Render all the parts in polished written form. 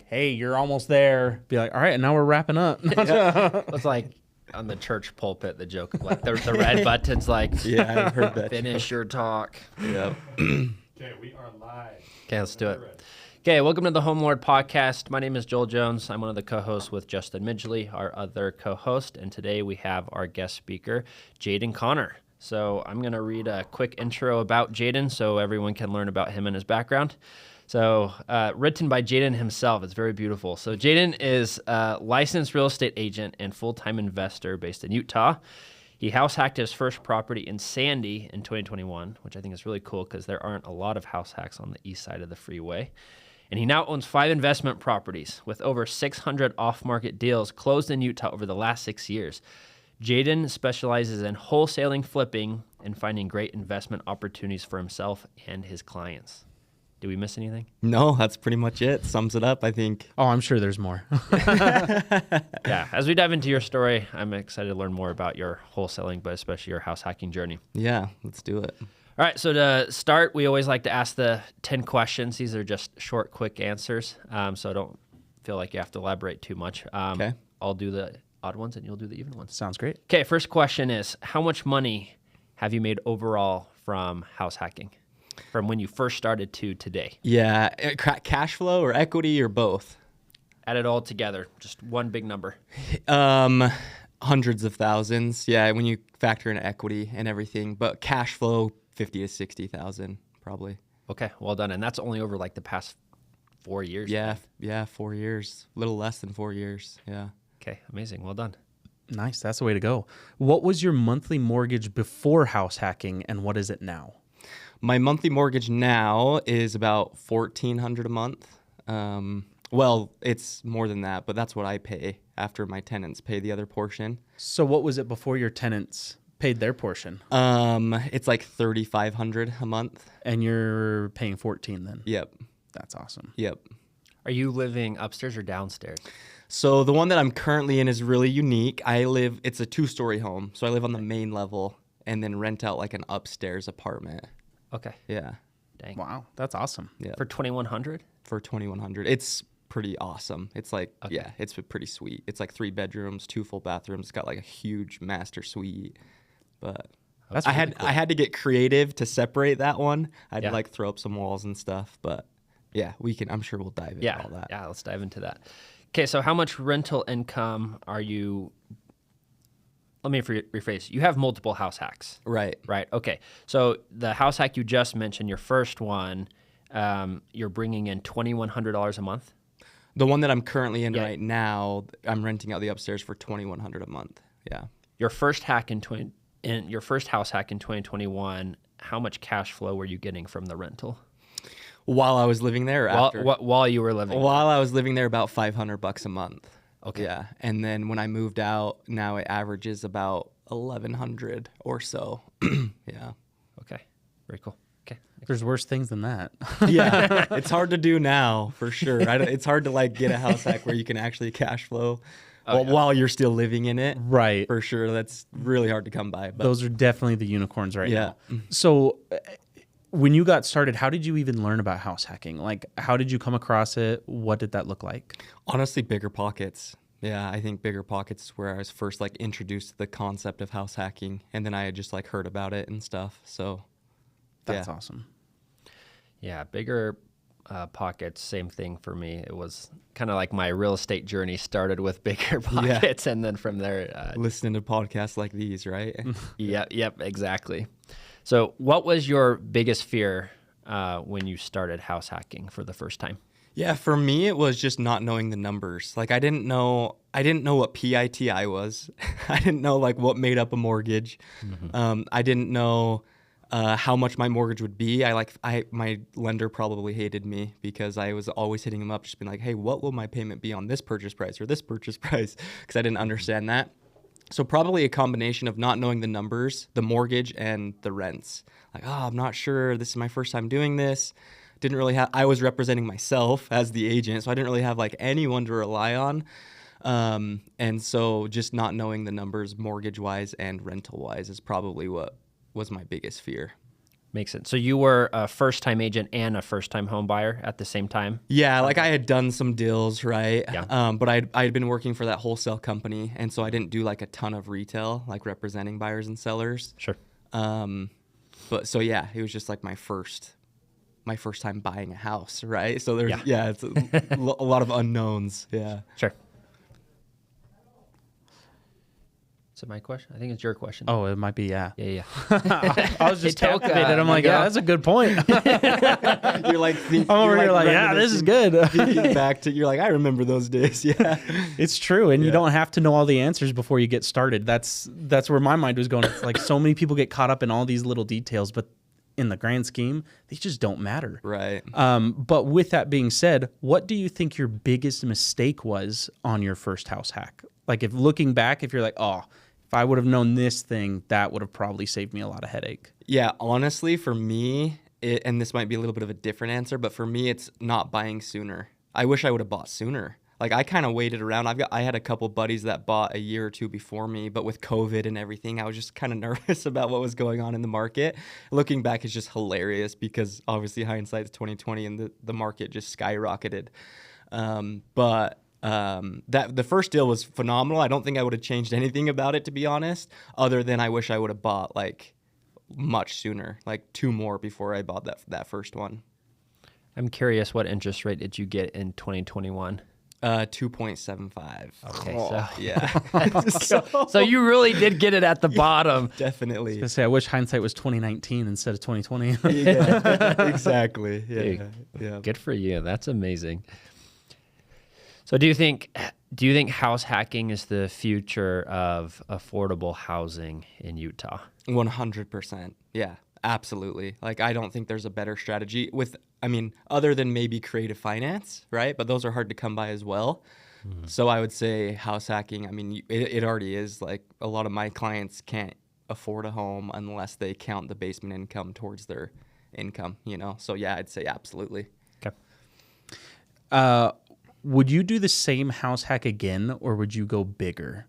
hey, you're almost there. Be like, all right, and now we're wrapping up. It's like on the church pulpit, the joke of like the red button's like, Yeah, I've heard that. finish your talk. Yep. Okay, we are live. Okay, let's do it. Okay, welcome to the HomeLord Podcast. My name is Joel Jones. I'm one of the co-hosts with Justin Midgley, our other co-host, and today we have our guest speaker, Jaden Connor. So I'm going to read a quick intro about Jaden so everyone can learn about him and his background. So written by Jaden himself. It's very beautiful. So Jaden is a licensed real estate agent and full-time investor based in Utah. He house hacked his first property in Sandy in 2021, which I think is really cool because there aren't a lot of house hacks on the east side of the freeway. And he now owns 5 investment properties with over 600 off-market deals closed in Utah over the last 6 years. Jaden specializes in wholesaling, flipping, and finding great investment opportunities for himself and his clients. Did we miss anything? No, that's pretty much it. Sums it up, I think. Oh, I'm sure there's more. Yeah, as we dive into your story, I'm excited to learn more about your wholesaling, but especially your house hacking journey. Yeah, let's do it. All right, so to start, we always like to ask the 10 questions. These are just short, quick answers, so don't feel like you have to elaborate too much. Okay. I'll do the odd ones and you'll do the even ones. Sounds great. Okay, first question is, how much money have you made overall from house hacking, from when you first started to today? Yeah, cash flow or equity or both? Add it all together, just one big number. Hundreds of thousands. Yeah, when you factor in equity and everything, but cash flow 50 to 60,000 probably. Okay, well done. And that's only over like the past 4 years. Yeah, 4 years. A little less than 4 years. Yeah. Okay, amazing. Well done. Nice. That's the way to go. What was your monthly mortgage before house hacking, and what is it now? My monthly mortgage now is about $1,400 a month. Well, it's more than that, but that's what I pay after my tenants pay the other portion. So what was it before your tenants paid their portion? It's like $3,500 a month. And you're paying 14 then? Yep. That's awesome. Yep. Are you living upstairs or downstairs? So the one that I'm currently in is really unique. It's a 2-story home. So I live on the main level and then rent out like an upstairs apartment. Okay. Yeah. Dang. Wow, that's awesome. Yeah. For 2,100? For 2,100. It's pretty awesome. It's like, Okay. yeah, it's pretty sweet. It's like 3 bedrooms, 2 full bathrooms. It's got like a huge master suite. But That's I really had cool. I had to get creative to separate that one. I had Yeah. to like throw up some walls and stuff. But yeah, I'm sure we'll dive into all that. Yeah, let's dive into that. Okay, so how much rental income are you... Let me rephrase. You have multiple house hacks. Right. Right. Okay. So the house hack you just mentioned, your first one, you're bringing in $2,100 a month. The one that I'm currently in Yeah. right now, I'm renting out the upstairs for $2,100 a month. Yeah. Your first hack your first house hack in 2021, how much cash flow were you getting from the rental? While I was living there, or after? While you were living. While I was living there, about $500 a month. Okay. Yeah, and then when I moved out, now it averages about $1,100 or so. Yeah. Okay. Very cool. Okay. There's worse things than that. Yeah, it's hard to do now for sure. It's hard to like get a house hack where you can actually cash flow while you're still living in it. Right. For sure, that's really hard to come by. But Those are definitely the unicorns right Yeah. now. So when you got started, how did you even learn about house hacking? Like, how did you come across it? What did that look like? honestly, Bigger Pockets. Yeah, I think Bigger Pockets is where I was first like introduced to the concept of house hacking, and then I had just like heard about it and stuff. So That's yeah. awesome. Yeah. Bigger Pockets, same thing for me. It was kind of like my real estate journey started with Bigger Pockets, and then from there. Listening to podcasts like these, right? Yep, exactly. So what was your biggest fear when you started house hacking for the first time? Yeah, for me, it was just not knowing the numbers. Like I didn't know what PITI was. I didn't know like what made up a mortgage. Mm-hmm. I didn't know how much my mortgage would be. My lender probably hated me because I was always hitting him up, just being like, hey, what will my payment be on this purchase price or this purchase price? Because I didn't understand that. So probably a combination of not knowing the numbers, the mortgage, and the rents. Like, oh, I'm not sure. This is my first time doing this. I was representing myself as the agent, so I didn't really have like anyone to rely on. And so just not knowing the numbers mortgage-wise and rental-wise is probably what was my biggest fear. Makes sense. So you were a first-time agent and a first-time home buyer at the same time? Yeah, like I had done some deals, right? Yeah. But I'd been working for that wholesale company, and so I didn't do like a ton of retail, like representing buyers and sellers. Sure. But so yeah, it was just like my first time buying a house, right? So there's it's a lot of unknowns. Yeah. Sure. Is it my question? I think it's your question. Oh, it might be, yeah. Yeah. I was just It took, captivated. I'm like, yeah, that's a good point. You're like, I'm over here like, yeah, this is good. Back to, you're like, I remember those days. Yeah. It's true. And you don't have to know all the answers before you get started. That's where my mind was going. It's like so many people get caught up in all these little details, but in the grand scheme, they just don't matter. Right. But with that being said, what do you think your biggest mistake was on your first house hack? Like if looking back, if you're like, oh, if I would have known this thing, that would have probably saved me a lot of headache. Yeah, honestly, for me, and this might be a little bit of a different answer, but for me, it's not buying sooner. I wish I would have bought sooner. Like I kind of waited around. I had a couple buddies that bought a year or two before me, but with COVID and everything, I was just kind of nervous about what was going on in the market. Looking back is just hilarious because obviously hindsight's 2020 and the market just skyrocketed. But that the first deal was phenomenal. I don't think I would have changed anything about it, to be honest, other than I wish I would have bought like much sooner, like 2 more before I bought that first one. I'm curious, what interest rate did you get in 2021? 2.75. Okay, So so you really did get it at the bottom. definitely. I was gonna say, I wish hindsight was 2019 instead of 2020. Yeah, exactly. Yeah. Yeah. Good for you. That's amazing. So do you think house hacking is the future of affordable housing in Utah? 100%. Yeah, absolutely. Like, I don't think there's a better strategy other than maybe creative finance, right? But those are hard to come by as well. Mm-hmm. So I would say house hacking, it already is. Like, a lot of my clients can't afford a home unless they count the basement income towards their income, So yeah, I'd say absolutely. Okay. Would you do the same house hack again, or would you go bigger?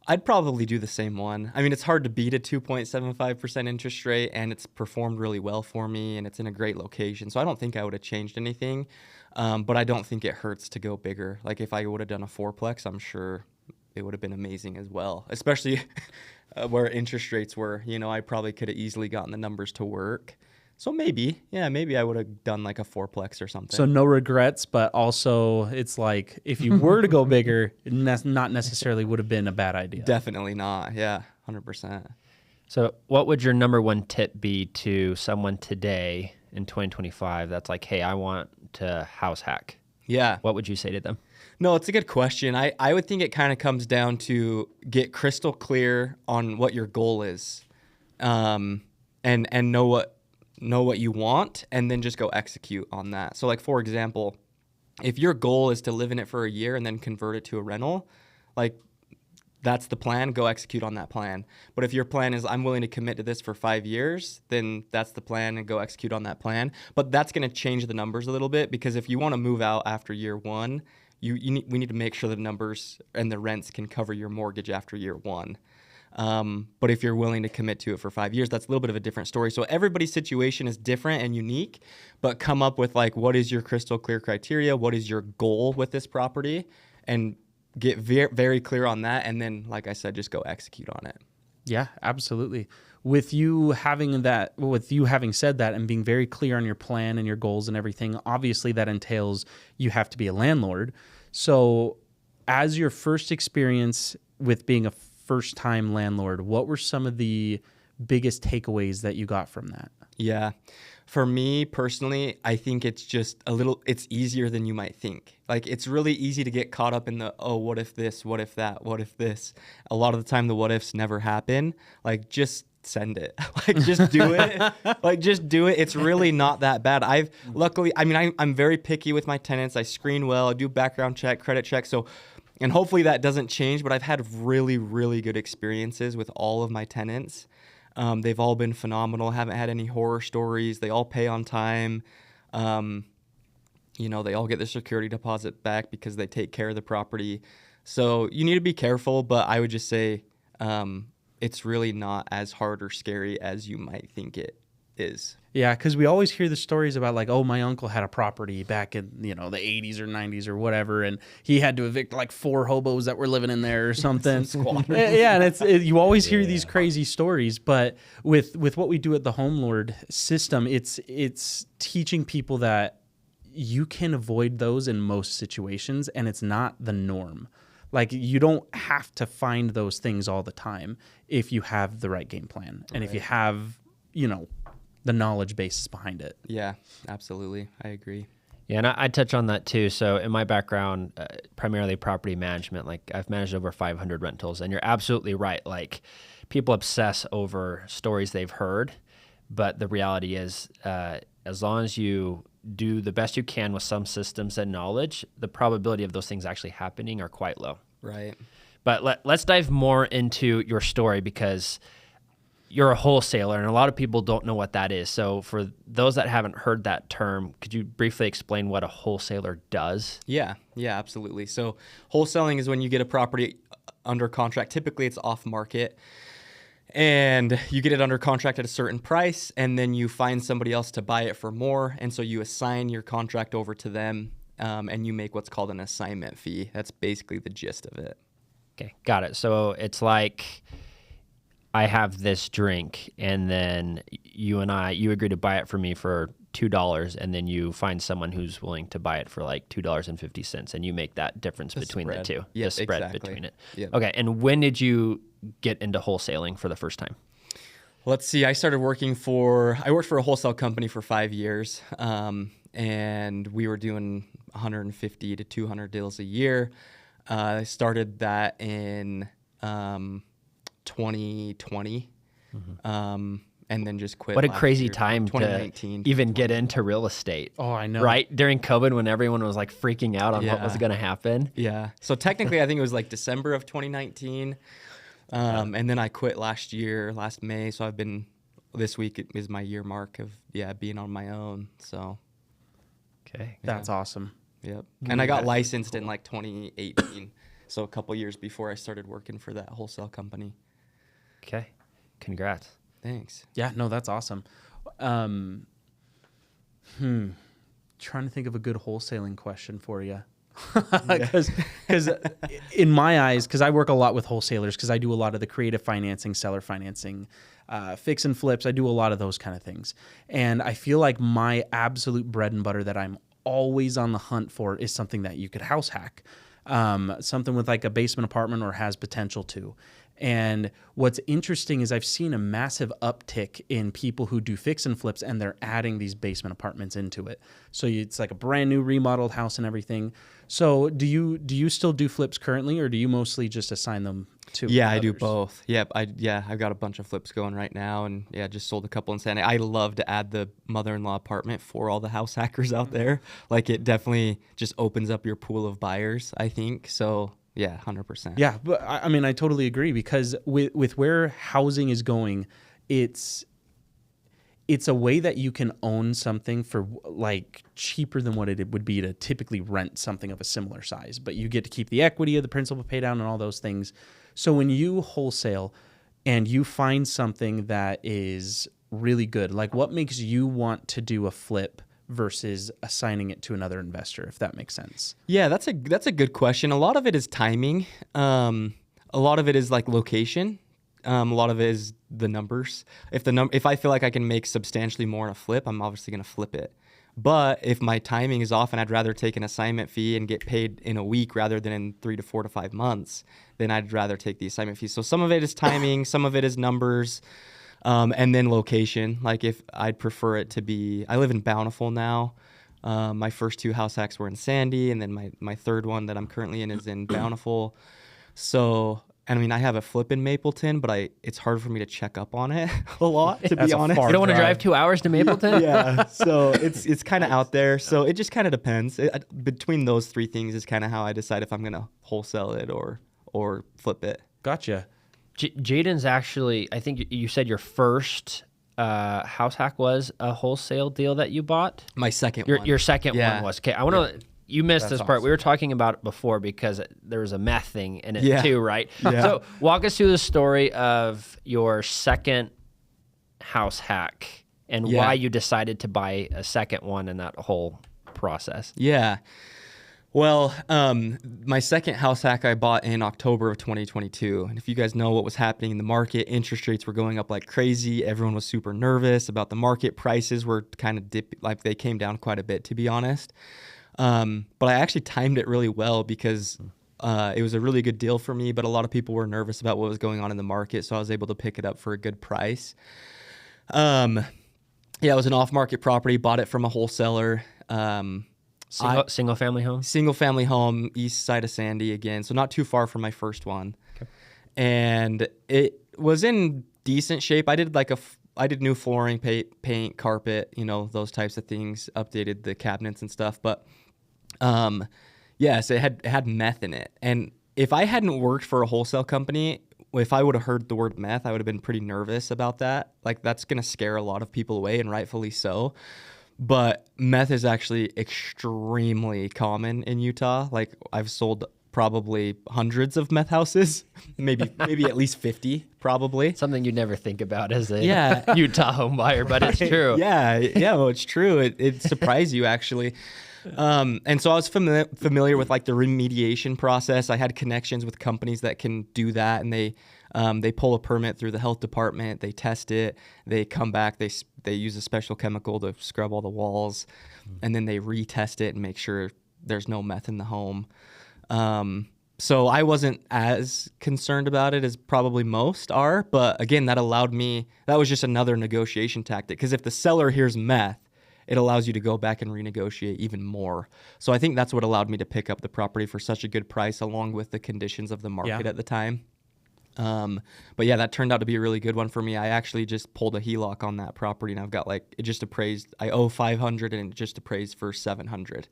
I'd probably do the same one. It's hard to beat a 2.75% interest rate, and it's performed really well for me, and it's in a great location. So I don't think I would have changed anything, but I don't think it hurts to go bigger. Like if I would have done a 4-plex, I'm sure it would have been amazing as well, especially where interest rates were. I probably could have easily gotten the numbers to work. So maybe I would have done like a 4-plex or something. So no regrets, but also it's like if you were to go bigger, it not necessarily would have been a bad idea. Definitely not. Yeah, 100%. So what would your number one tip be to someone today in 2025 that's like, hey, I want to house hack? Yeah. What would you say to them? No, it's a good question. I would think it kind of comes down to get crystal clear on what your goal is, and know what you want, and then just go execute on that. So like, for example, if your goal is to live in it for a year and then convert it to a rental, like that's the plan, go execute on that plan. But if your plan is I'm willing to commit to this for 5 years, then that's the plan and go execute on that plan. But that's going to change the numbers a little bit, because if you want to move out after year 1, we need to make sure the numbers and the rents can cover your mortgage after year 1. But if you're willing to commit to it for 5 years, that's a little bit of a different story. So everybody's situation is different and unique, but come up with like, what is your crystal clear criteria? What is your goal with this property? And get very clear on that. And then, like I said, just go execute on it. Yeah, absolutely. With you having said that and being very clear on your plan and your goals and everything, obviously that entails you have to be a landlord. So as your first experience with being a first-time landlord, what were some of the biggest takeaways that you got from that? Yeah. For me personally, I think it's just it's easier than you might think. Like, it's really easy to get caught up in the, oh, what if this, what if that, what if this? A lot of the time the what ifs never happen. Like, just send it. Like, just do it. Like, just do it. It's really not that bad. I'm very picky with my tenants. I screen well. I do background check, credit check. And hopefully that doesn't change, but I've had really, really good experiences with all of my tenants. They've all been phenomenal. Haven't had any horror stories. They all pay on time. They all get their security deposit back because they take care of the property. So you need to be careful, but I would just say it's really not as hard or scary as you might think it is. Yeah, because we always hear the stories about like, oh, my uncle had a property back in, the 80s or 90s or whatever, and he had to evict like 4 hobos that were living in there or something. Yeah, and you always hear these crazy stories, but with what we do at the HomeLord system, it's teaching people that you can avoid those in most situations, and it's not the norm. Like, you don't have to find those things all the time if you have the right game plan and if you have, the knowledge basis behind it. Yeah, absolutely. I agree. Yeah, and I touch on that too. So in my background, primarily property management, like I've managed over 500 rentals, and you're absolutely right. Like, people obsess over stories they've heard, but the reality is, as long as you do the best you can with some systems and knowledge, the probability of those things actually happening are quite low. Right. But let's dive more into your story, because you're a wholesaler, and a lot of people don't know what that is. So for those that haven't heard that term, could you briefly explain what a wholesaler does? Yeah, absolutely. So wholesaling is when you get a property under contract. Typically it's off market, and you get it under contract at a certain price, and then you find somebody else to buy it for more. And so you assign your contract over to them, and you make what's called an assignment fee. That's basically the gist of it. Okay, got it. So it's like, I have this drink, and then you agree to buy it for me for $2, and then you find someone who's willing to buy it for like $2.50, and you make that difference between the two. Yep, the spread exactly. between it. Yep. Okay, and when did you get into wholesaling for the first time? Let's see. I worked for a wholesale company for 5 years, and we were doing 150 to 200 deals a year. I started that in 2020, and then just quit. What a crazy year, time to even get into real estate. Oh, I know. Right? During COVID, when everyone was like freaking out on what was going to happen. Yeah. So technically, I think it was like December of 2019. And then I quit last May. So this week is my year mark of, being on my own. So. Okay. That's awesome. Yep. And I got licensed in like 2018. So a couple years before I started working for that wholesale company. Okay. Congrats. Thanks. Yeah, no, that's awesome. Trying to think of a good wholesaling question for you. Because in my eyes, because I work a lot with wholesalers, because I do a lot of the creative financing, seller financing, fix and flips. I do a lot of those kind of things. And I feel like my absolute bread and butter that I'm always on the hunt for is something that you could house hack. Something with like a basement apartment or has potential to. And what's interesting is I've seen a massive uptick in people who do fix and flips, and they're adding these basement apartments into it. So it's like a brand new remodeled house and everything. So do you still do flips currently, or do you mostly just assign them to others? I do both. Yep. I've got a bunch of flips going right now, and just sold a couple in San Diego. I love to add the mother-in-law apartment for all the house hackers out there. Like, it definitely just opens up your pool of buyers, I think. So yeah, 100%. Yeah, but I mean, I totally agree, because with where housing is going, it's a way that you can own something for like cheaper than what it would be to typically rent something of a similar size. But you get to keep the equity of the principal pay down and all those things. So when you wholesale and you find something that is really good, like, what makes you want to do a flip versus assigning it to another investor, if that makes sense? Yeah, that's a good question. A lot of it is timing. A lot of it is like location. A lot of it is the numbers. If I feel like I can make substantially more in a flip, I'm obviously going to flip it. But if my timing is off and I'd rather take an assignment fee and get paid in a week rather than in 3 to 4 to 5 months, then I'd rather take the assignment fee. So some of it is timing, some of it is numbers. And then location, like if I'd prefer it to be, I live in Bountiful now. My first 2 house hacks were in Sandy, and then my third one that I'm currently in is in Bountiful. So, I mean, I have a flip in Mapleton, but it's hard for me to check up on it a lot, to be honest. You don't want to drive 2 hours to Mapleton? Yeah, so it's kind of out there. So it just kind of depends. Between those 3 things is kind of how I decide if I'm going to wholesale it or flip it. Gotcha. Jaden's actually, I think you said your first house hack was a wholesale deal that you bought? My second one. Your second one was. Okay, I want to, you missed this part. Awesome. We were talking about it before because there was a meth thing in it too, right? Yeah. So walk us through the story of your second house hack and Yeah. why you decided to buy a second one and that whole process. Yeah. Well, my second house hack I bought in October of 2022. And if you guys know what was happening in the market, interest rates were going up like crazy. Everyone was super nervous about the market. Prices were kind of they came down quite a bit, to be honest. But I actually timed it really well because it was a really good deal for me, but a lot of people were nervous about what was going on in the market. So I was able to pick it up for a good price. Yeah, it was an off-market property, bought it from a wholesaler. Single family home? Single family home, east side of Sandy again, so not too far from my first one. Okay. And it was in decent shape. I did new flooring, paint, carpet, those types of things, updated the cabinets and stuff. But yes, it had meth in it. And if I hadn't worked for a wholesale company, if I would have heard the word meth, I would have been pretty nervous about that. Like, that's going to scare a lot of people away, and rightfully so. But meth is actually extremely common in Utah. Like, I've sold probably hundreds of meth houses, maybe at least 50, probably. Something you'd never think about as a Yeah. Utah home buyer, but it's true. Yeah, well, it's true. It surprised you, actually. And so I was familiar with like the remediation process. I had connections with companies that can do that, and they pull a permit through the health department. They test it. They come back. They use a special chemical to scrub all the walls, and then they retest it and make sure there's no meth in the home. So I wasn't as concerned about it as probably most are. But again, that was just another negotiation tactic, because if the seller hears meth, it allows you to go back and renegotiate even more. So I think that's what allowed me to pick up the property for such a good price, along with the conditions of the market at the time. But yeah, that turned out to be a really good one for me. I actually just pulled a HELOC on that property, and I've got it just appraised. I owe $500 and it just appraised for $700.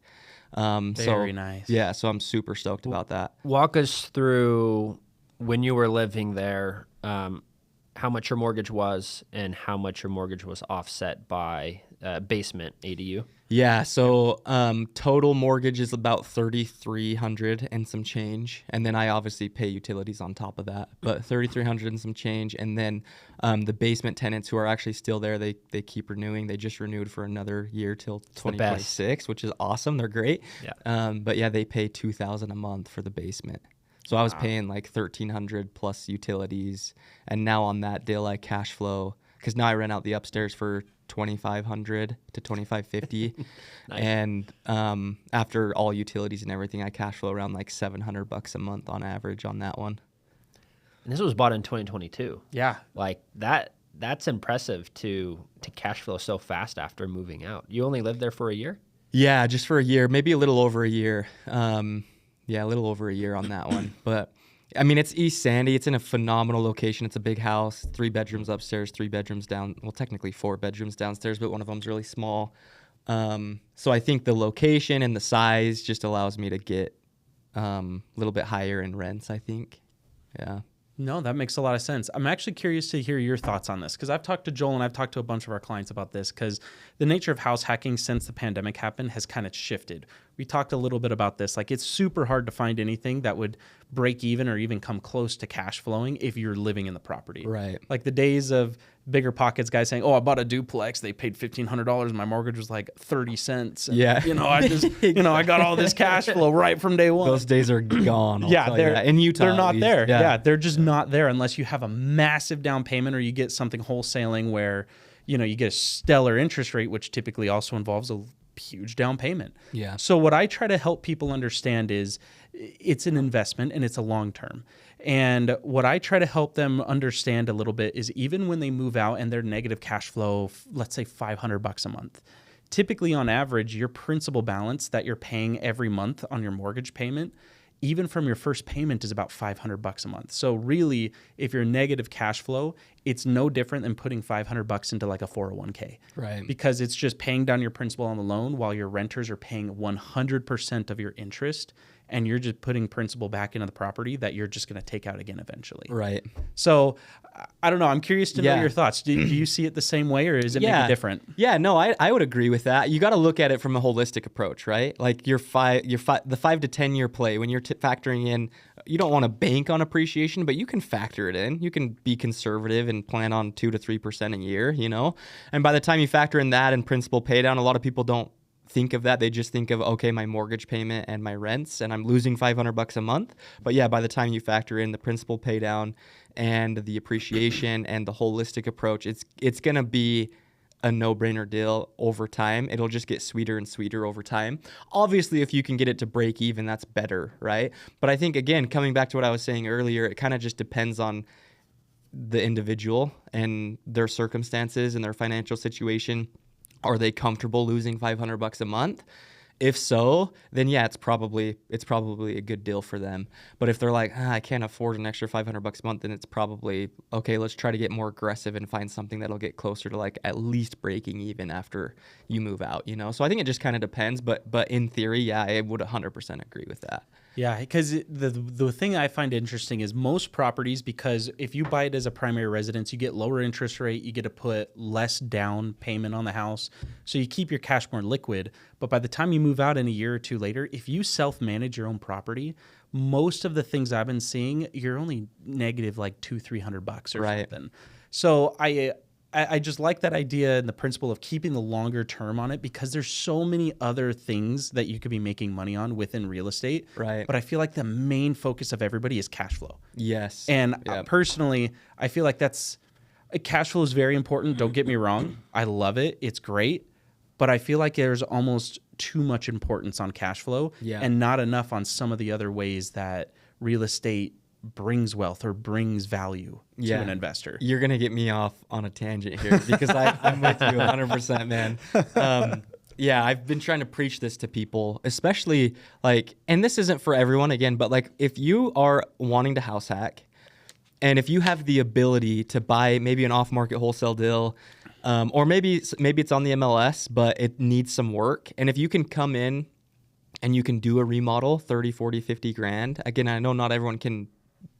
Very nice. Yeah, so I'm super stoked about that. Walk us through when you were living there, how much your mortgage was and how much your mortgage was offset by basement ADU. Yeah, so total mortgage is about $3,300 and some change, and then I obviously pay utilities on top of that. But $3,300 and some change, and then the basement tenants who are actually still there, they keep renewing. They just renewed for another year till 2026, which is awesome. They're great. Yeah. But yeah, they pay $2,000 a month for the basement. So I was paying like $1,300 plus utilities, and now on that deal I cash flow, because now I rent out the upstairs for $2,500 to $2,550, Nice. and after all utilities and everything, I cash flow around like $700 a month on average on that one. And this was bought in 2022. Yeah. Like that's impressive to cash flow so fast after moving out. You only lived there for a year? Yeah, just for a year, maybe a little over a year. Yeah, a little over a year on that one. But I mean, it's East Sandy. It's in a phenomenal location. It's a big house, 3 bedrooms upstairs, 3 bedrooms down. Well, technically 4 bedrooms downstairs, but one of them's really small. So I think the location and the size just allows me to get a little bit higher in rents, I think. Yeah. No, that makes a lot of sense. I'm actually curious to hear your thoughts on this, because I've talked to Joel and I've talked to a bunch of our clients about this, because the nature of house hacking since the pandemic happened has kind of shifted. We talked a little bit about this. Like, it's super hard to find anything that would break even or even come close to cash flowing if you're living in the property. Right. Like the days of bigger pockets guys saying, oh, I bought a duplex, they paid $1,500, my mortgage was like 30 cents. And, Yeah. I just, I got all this cash flow right from day one. Those days are gone. They're in Utah. They're at not least. there. Yeah, they're just not there unless you have a massive down payment or you get something wholesaling where, you get a stellar interest rate, which typically also involves a huge down payment. Yeah. So what I try to help people understand is it's an investment and it's a long term. And what I try to help them understand a little bit is even when they move out and they're negative cash flow, let's say $500 a month, typically on average, your principal balance that you're paying every month on your mortgage payment, even from your first payment, is about $500 a month. So really, if you're negative cash flow, it's no different than putting $500 into like a 401k. Right. Because it's just paying down your principal on the loan while your renters are paying 100% of your interest and you're just putting principal back into the property that you're just going to take out again eventually. Right. So I don't know. I'm curious to know Yeah. your thoughts. Do you see it the same way, or is it maybe different? Yeah, no, I would agree with that. You got to look at it from a holistic approach, right? Like the 5 to 10 year play, when you're factoring in, you don't want to bank on appreciation, but you can factor it in. You can be conservative and plan on 2 to 3% a year, you know? And by the time you factor in that and principal pay down, a lot of people don't think of that. They just think of, okay, my mortgage payment and my rents, and I'm losing $500 a month. But yeah, by the time you factor in the principal pay down and the appreciation and the holistic approach, it's going to be a no-brainer deal over time. It'll just get sweeter and sweeter over time. Obviously, if you can get it to break even, that's better, right? But I think, again, coming back to what I was saying earlier, it kind of just depends on the individual and their circumstances and their financial situation. Are they comfortable losing $500 a month? If so, then yeah, it's probably a good deal for them. But if they're like, I can't afford an extra $500 a month, then it's probably okay. Let's try to get more aggressive and find something that'll get closer to like at least breaking even after you move out. You know, so I think it just kind of depends. But in theory, yeah, I would 100% agree with that. Yeah, because the thing I find interesting is most properties, because if you buy it as a primary residence, you get lower interest rate, you get to put less down payment on the house, so you keep your cash more liquid. But by the time you move out in a year or two later, if you self-manage your own property, most of the things I've been seeing, you're only negative like $200-300 or something. So I just like that idea and the principle of keeping the longer term on it, because there's so many other things that you could be making money on within real estate. Right. But I feel like the main focus of everybody is cash flow. Yes. And personally, I feel like cash flow is very important. Don't get me wrong. I love it. It's great. But I feel like there's almost too much importance on cash flow and not enough on some of the other ways that real estate brings wealth or brings value to an investor. You're going to get me off on a tangent here because I'm with you 100%, man. I've been trying to preach this to people, especially like, and this isn't for everyone again, but like if you are wanting to house hack and if you have the ability to buy maybe an off-market wholesale deal, or maybe it's on the MLS, but it needs some work. And if you can come in and you can do a remodel, 30, 40, 50 grand. Again, I know not everyone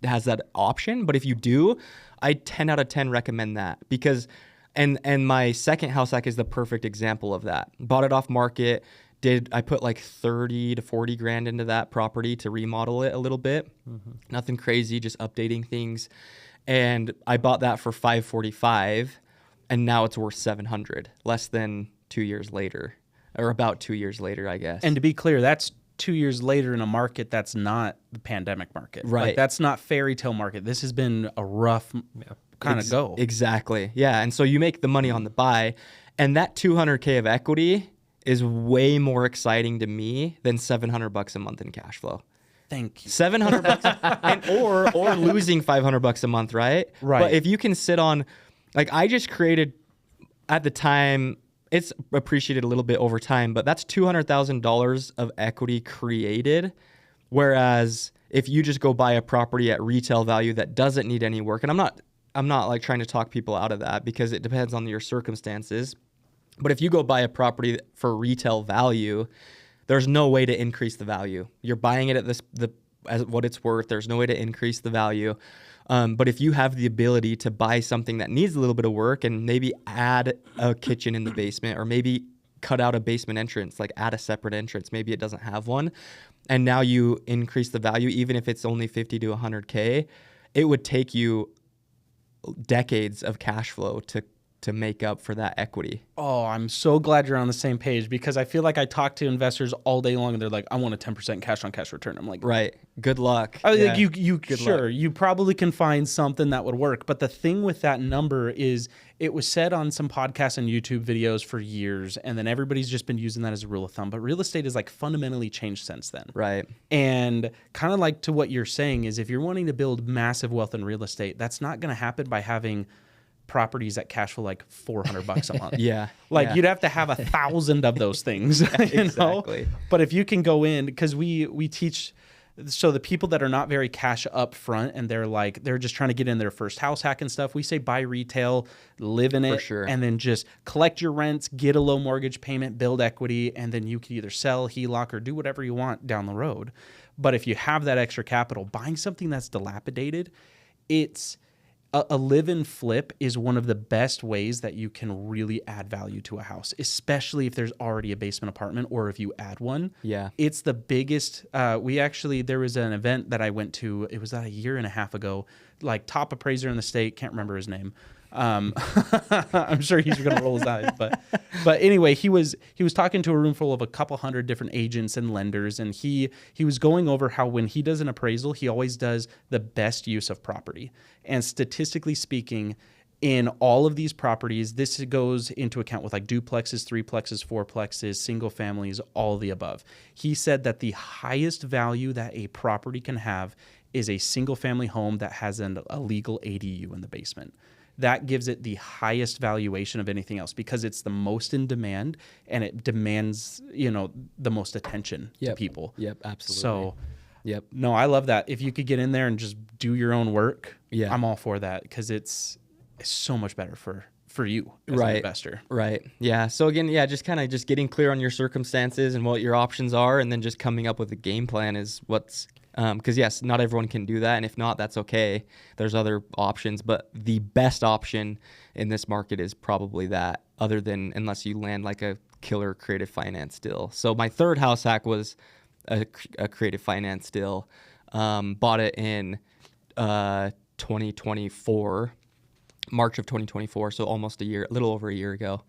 has that option, but if you do, I 10 out of 10 recommend that, because and my second house hack is the perfect example of that. Bought it off market, I put like 30 to 40 grand into that property to remodel it a little bit. Mm-hmm. Nothing crazy, just updating things. And I bought that for $545, and now it's worth $700, less than 2 years later, or about 2 years later, I guess. And to be clear, that's 2 years later in a market that's not the pandemic market. Right. Like, that's not fairy tale market. This has been a rough kind of go. Exactly. Yeah. And so you make the money on the buy, and that $200K of equity is way more exciting to me than $700 a month in cash flow. Thank you. $700 and or losing $500 a month, right? Right. But if you can sit on, like I just created at the time, it's appreciated a little bit over time, but that's $200,000 of equity created. Whereas if you just go buy a property at retail value that doesn't need any work, and I'm not like trying to talk people out of that, because it depends on your circumstances. But if you go buy a property for retail value, there's no way to increase the value. You're buying it at as what it's worth. There's no way to increase the value. But if you have the ability to buy something that needs a little bit of work and maybe add a kitchen in the basement, or maybe cut out a basement entrance, like add a separate entrance, maybe it doesn't have one, and now you increase the value, even if it's only 50 to 100K, it would take you decades of cash flow to make up for that equity. Oh, I'm so glad you're on the same page, because I feel like I talk to investors all day long and they're like, I want a 10% cash on cash return. I'm like, right. Good luck. I was like, you probably can find something that would work. But the thing with that number is, it was said on some podcasts and YouTube videos for years, and then everybody's just been using that as a rule of thumb. But real estate has like fundamentally changed since then. Right. And kind of like to what you're saying is, if you're wanting to build massive wealth in real estate, that's not going to happen by having properties that cash flow like $400 a month. You'd have to have 1,000 of those things. Exactly. But if you can go in, because we teach, so the people that are not very cash up front and they're just trying to get in their first house hack and stuff, we say buy retail, live in it, and then just collect your rents, get a low mortgage payment, build equity, and then you can either sell, HELOC, or do whatever you want down the road. But if you have that extra capital, buying something that's dilapidated, it's a live and flip is one of the best ways that you can really add value to a house, especially if there's already a basement apartment or if you add one. Yeah. It's the biggest. There was an event that I went to. It was a year and a half ago, like top appraiser in the state. Can't remember his name. I'm sure he's going to roll his eyes, but anyway, he was talking to a room full of a couple hundred different agents and lenders. And he was going over how when he does an appraisal, he always does the best use of property. And statistically speaking, in all of these properties, this goes into account with like duplexes, threeplexes, fourplexes, single families, all of the above. He said that the highest value that a property can have is a single family home that has a legal ADU in the basement. That gives it the highest valuation of anything else because it's the most in demand and it demands, the most attention to people. Yep, absolutely. So, yep. No, I love that. If you could get in there and just do your own work, yeah, I'm all for that because it's so much better for you as an investor. Right. Yeah. So again, just kind of just getting clear on your circumstances and what your options are, and then just coming up with a game plan is what's. Because yes, not everyone can do that, and if not, that's okay. There's other options, but the best option in this market is probably that, other than unless you land like a killer creative finance deal. So my third house hack was a creative finance deal. Bought it in 2024, March of 2024, so almost a little over a year ago.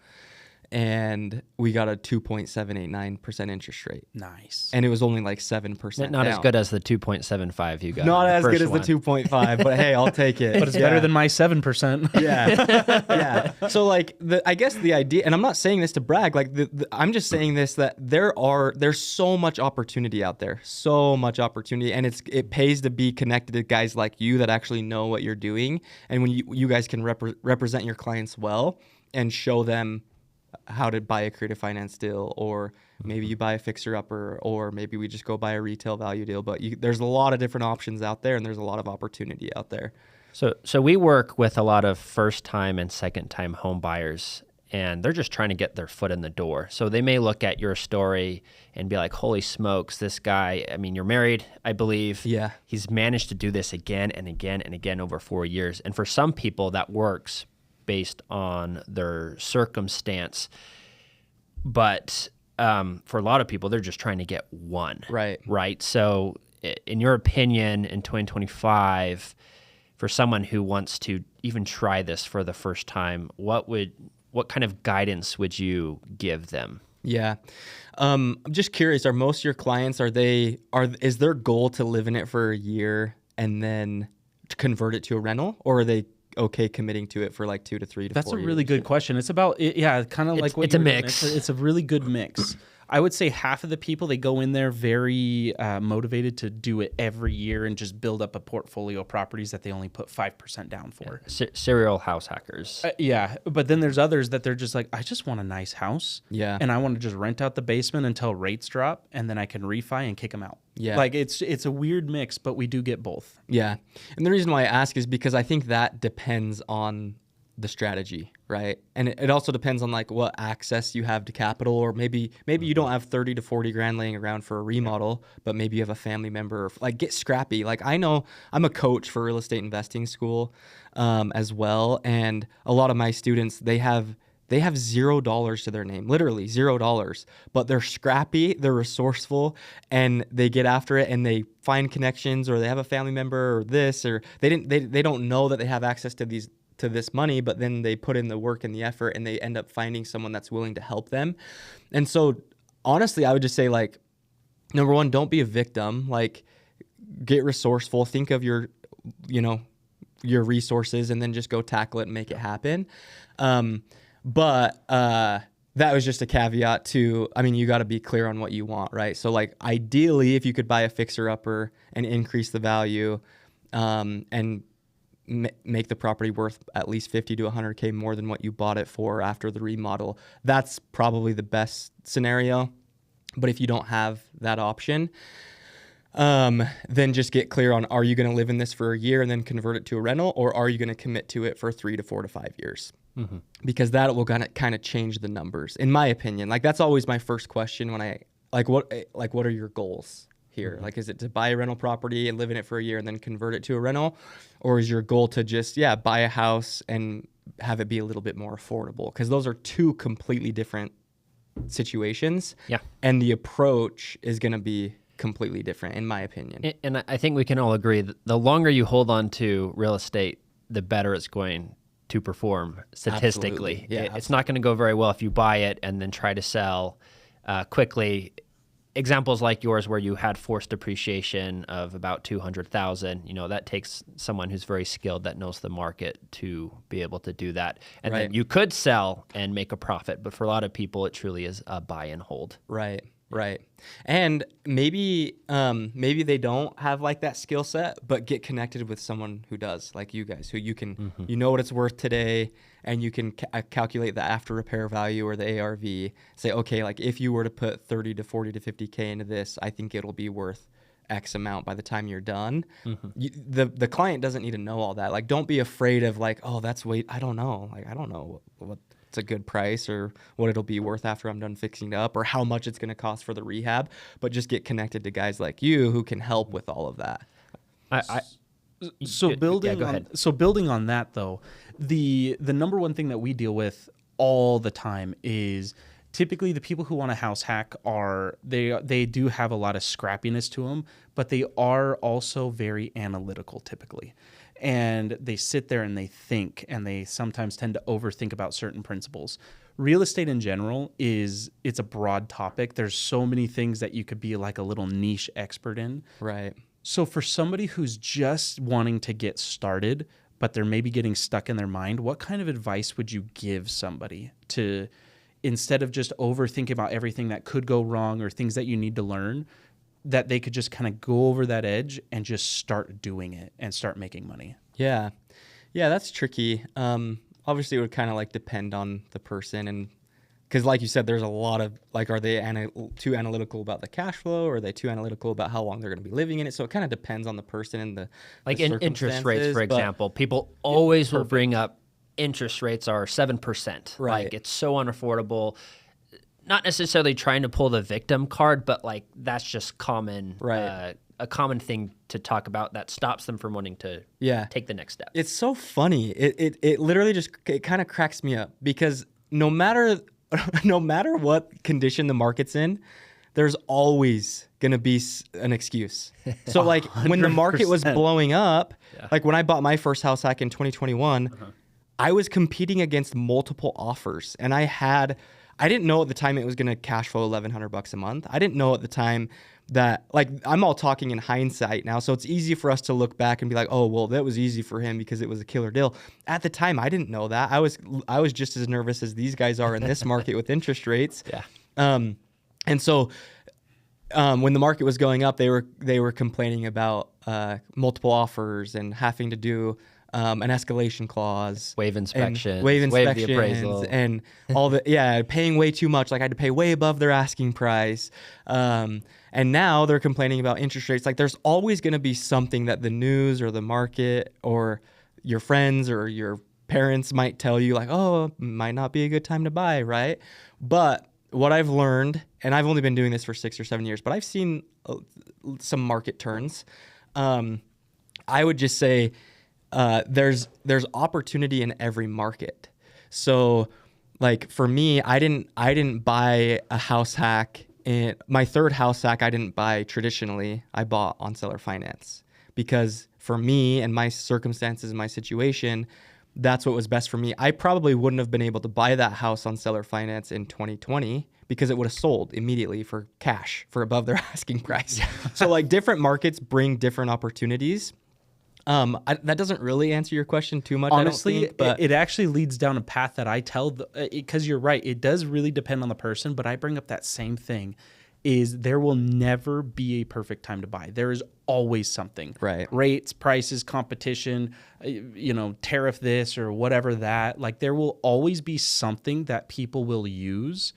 And we got a 2.789% interest rate. Nice. And it was only like 7%. Not as good as the 2.75 you got. Not as good as the 2.5, but hey, I'll take it. But it's better than my 7%. Yeah. Yeah. So like I guess the idea, and I'm not saying this to brag, like I'm just saying this, that there's so much opportunity out there, so much opportunity. And it pays to be connected to guys like you that actually know what you're doing. And when you guys can represent your clients well and show them how to buy a creative finance deal, or maybe you buy a fixer-upper, or maybe we just go buy a retail value deal. But there's a lot of different options out there, and there's a lot of opportunity out there. So we work with a lot of first-time and second-time home buyers, and they're just trying to get their foot in the door. So they may look at your story and be like, holy smokes, this guy, I mean, you're married, I believe. Yeah. He's managed to do this again and again and again over 4 years. And for some people, that works based on their circumstance. But for a lot of people, they're just trying to get one. Right. So in your opinion, in 2025, for someone who wants to even try this for the first time, what kind of guidance would you give them? Yeah. I'm just curious, are most of your clients, is their goal to live in it for a year and then to convert it to a rental, or are they okay committing to it for like 2 to 3 to 4 years? That's a really good question. It's about, kind of like what it's a mix. It's a really good mix. I would say half of the people, they go in there very motivated to do it every year and just build up a portfolio of properties that they only put 5% down for. Serial house hackers. But then there's others that they're just like, I just want a nice house. Yeah. And I want to just rent out the basement until rates drop, and then I can refi and kick them out. Yeah. Like it's a weird mix, but we do get both. Yeah. And the reason why I ask is because I think that depends on the strategy, right? And it also depends on like what access you have to capital, or maybe you don't have 30 to 40 grand laying around for a remodel, but maybe you have a family member, like get scrappy. Like I know I'm a coach for real estate investing school as well. And a lot of my students, they have $0 to their name, literally $0, but they're scrappy, they're resourceful, and they get after it, and they find connections, or they have a family member, or this, or they don't know that they have access to this money, but then they put in the work and the effort, and they end up finding someone that's willing to help them. And so honestly, I would just say, like, number one, don't be a victim. Like, get resourceful, think of your resources, and then just go tackle it and make it happen. But that was just a caveat to, I mean, you got to be clear on what you want, right? So like ideally, if you could buy a fixer-upper and increase the value and make the property worth at least 50 to 100K more than what you bought it for after the remodel, that's probably the best scenario. But if you don't have that option, then just get clear on, are you going to live in this for a year and then convert it to a rental, or are you going to commit to it for 3 to 4 to 5 years? Mm-hmm. Because that will kind of change the numbers, in my opinion. Like that's always my first question when what are your goals? here? Like, is it to buy a rental property and live in it for a year and then convert it to a rental? Or is your goal to just, buy a house and have it be a little bit more affordable? Because those are two completely different situations. Yeah. And the approach is going to be completely different, in my opinion. And I think we can all agree that the longer you hold on to real estate, the better it's going to perform statistically. Absolutely. Yeah, It's not going to go very well if you buy it and then try to sell quickly. Examples like yours where you had forced depreciation of about 200,000, that takes someone who's very skilled that knows the market to be able to do that. And then you could sell and make a profit, but for a lot of people, it truly is a buy and hold. Right. And maybe they don't have like that skill set, but get connected with someone who does, like you guys, who you can, you know what it's worth today, and you can calculate the after repair value or the ARV. Say, okay, like if you were to put 30 to 40 to 50K into this, I think it'll be worth X amount by the time you're done. The client doesn't need to know all that. Like, don't be afraid of like, oh, I don't know. Like, I don't know what it's a good price or what it'll be worth after I'm done fixing it up or how much it's going to cost for the rehab, but just get connected to guys like you who can help with all of that. Building on that though, the number one thing that we deal with all the time is typically the people who want a house hack they do have a lot of scrappiness to them, but they are also very analytical typically. And they sit there and they think, and they sometimes tend to overthink about certain principles. Real estate in general it's a broad topic. There's so many things that you could be like a little niche expert in. Right. So for somebody who's just wanting to get started, but they're maybe getting stuck in their mind, what kind of advice would you give somebody to, instead of just overthinking about everything that could go wrong or things that you need to learn, that they could just kind of go over that edge and just start doing it and start making money? Yeah, that's tricky. Obviously, it would kind of like depend on the person, and because like you said, there's a lot of like, are they too analytical about the cash flow, or are they too analytical about how long they're going to be living in it? So it kind of depends on the person and the in interest rates, for example. People always will bring up interest rates are 7%. Right. Like, it's so unaffordable. Not necessarily trying to pull the victim card, but like that's just common, right? A common thing to talk about that stops them from wanting to take the next step. It's so funny. It literally just kind of cracks me up because no matter what condition the market's in, there's always gonna be an excuse. So like 100%. When the market was blowing up, like when I bought my first house hack in 2021, I was competing against multiple offers, and I didn't know at the time it was going to cash flow $1,100 a month. I didn't know at the time that, like, I'm all talking in hindsight now, so it's easy for us to look back and be like, oh, well, that was easy for him because it was a killer deal. At the time, I didn't know that. I was just as nervous as these guys are in this market with interest rates. Yeah. And so when the market was going up, they were complaining about multiple offers and having to do an escalation clause, waive inspections, waive the appraisal, and all paying way too much. Like I had to pay way above their asking price. And now they're complaining about interest rates. Like there's always going to be something that the news or the market or your friends or your parents might tell you, like, oh, it might not be a good time to buy, right? But what I've learned, and I've only been doing this for 6 or 7 years, but I've seen some market turns. I would just say, there's opportunity in every market. So like for me, I didn't buy a house hack in my third house hack. I didn't buy traditionally. I bought on seller finance because for me and my circumstances and my situation, that's what was best for me. I probably wouldn't have been able to buy that house on seller finance in 2020 because it would have sold immediately for cash for above their asking price. So like different markets bring different opportunities. That doesn't really answer your question too much. Honestly, I don't think, but it actually leads down a path that I tell, because you're right. It does really depend on the person, but I bring up that same thing is there will never be a perfect time to buy. There is always something. Right. Rates, prices, competition, tariff this or whatever that. Like there will always be something that people will use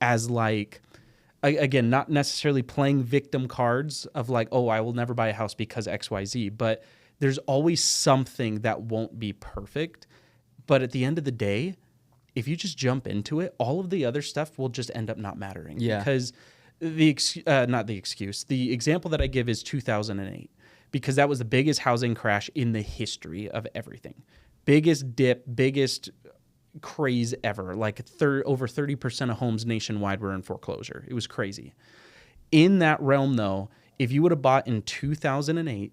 as like, again, not necessarily playing victim cards of like, oh, I will never buy a house because XYZ, but there's always something that won't be perfect. But at the end of the day, if you just jump into it, all of the other stuff will just end up not mattering. Yeah. Because The example that I give is 2008, because that was the biggest housing crash in the history of everything. Biggest dip, biggest craze ever. Like over 30% of homes nationwide were in foreclosure. It was crazy. In that realm, though, if you would have bought in 2008,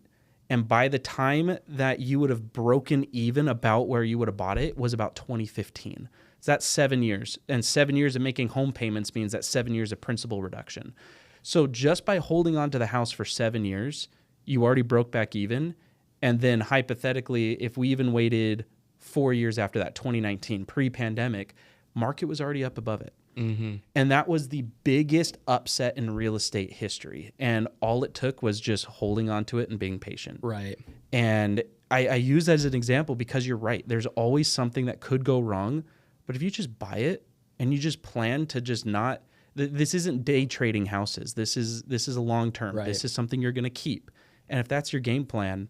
and by the time that you would have broken even about where you would have bought it was about 2015. So that's 7 years. And 7 years of making home payments means that 7 years of principal reduction. So just by holding on to the house for 7 years, you already broke back even. And then hypothetically, if we even waited 4 years after that, 2019, pre-pandemic, market was already up above it. Mm-hmm. And that was the biggest upset in real estate history. And all it took was just holding on to it and being patient. Right. And I use that as an example because you're right. There's always something that could go wrong. But if you just buy it and you just plan to just not, this isn't day trading houses. This is a long term. Right. This is something you're going to keep. And if that's your game plan,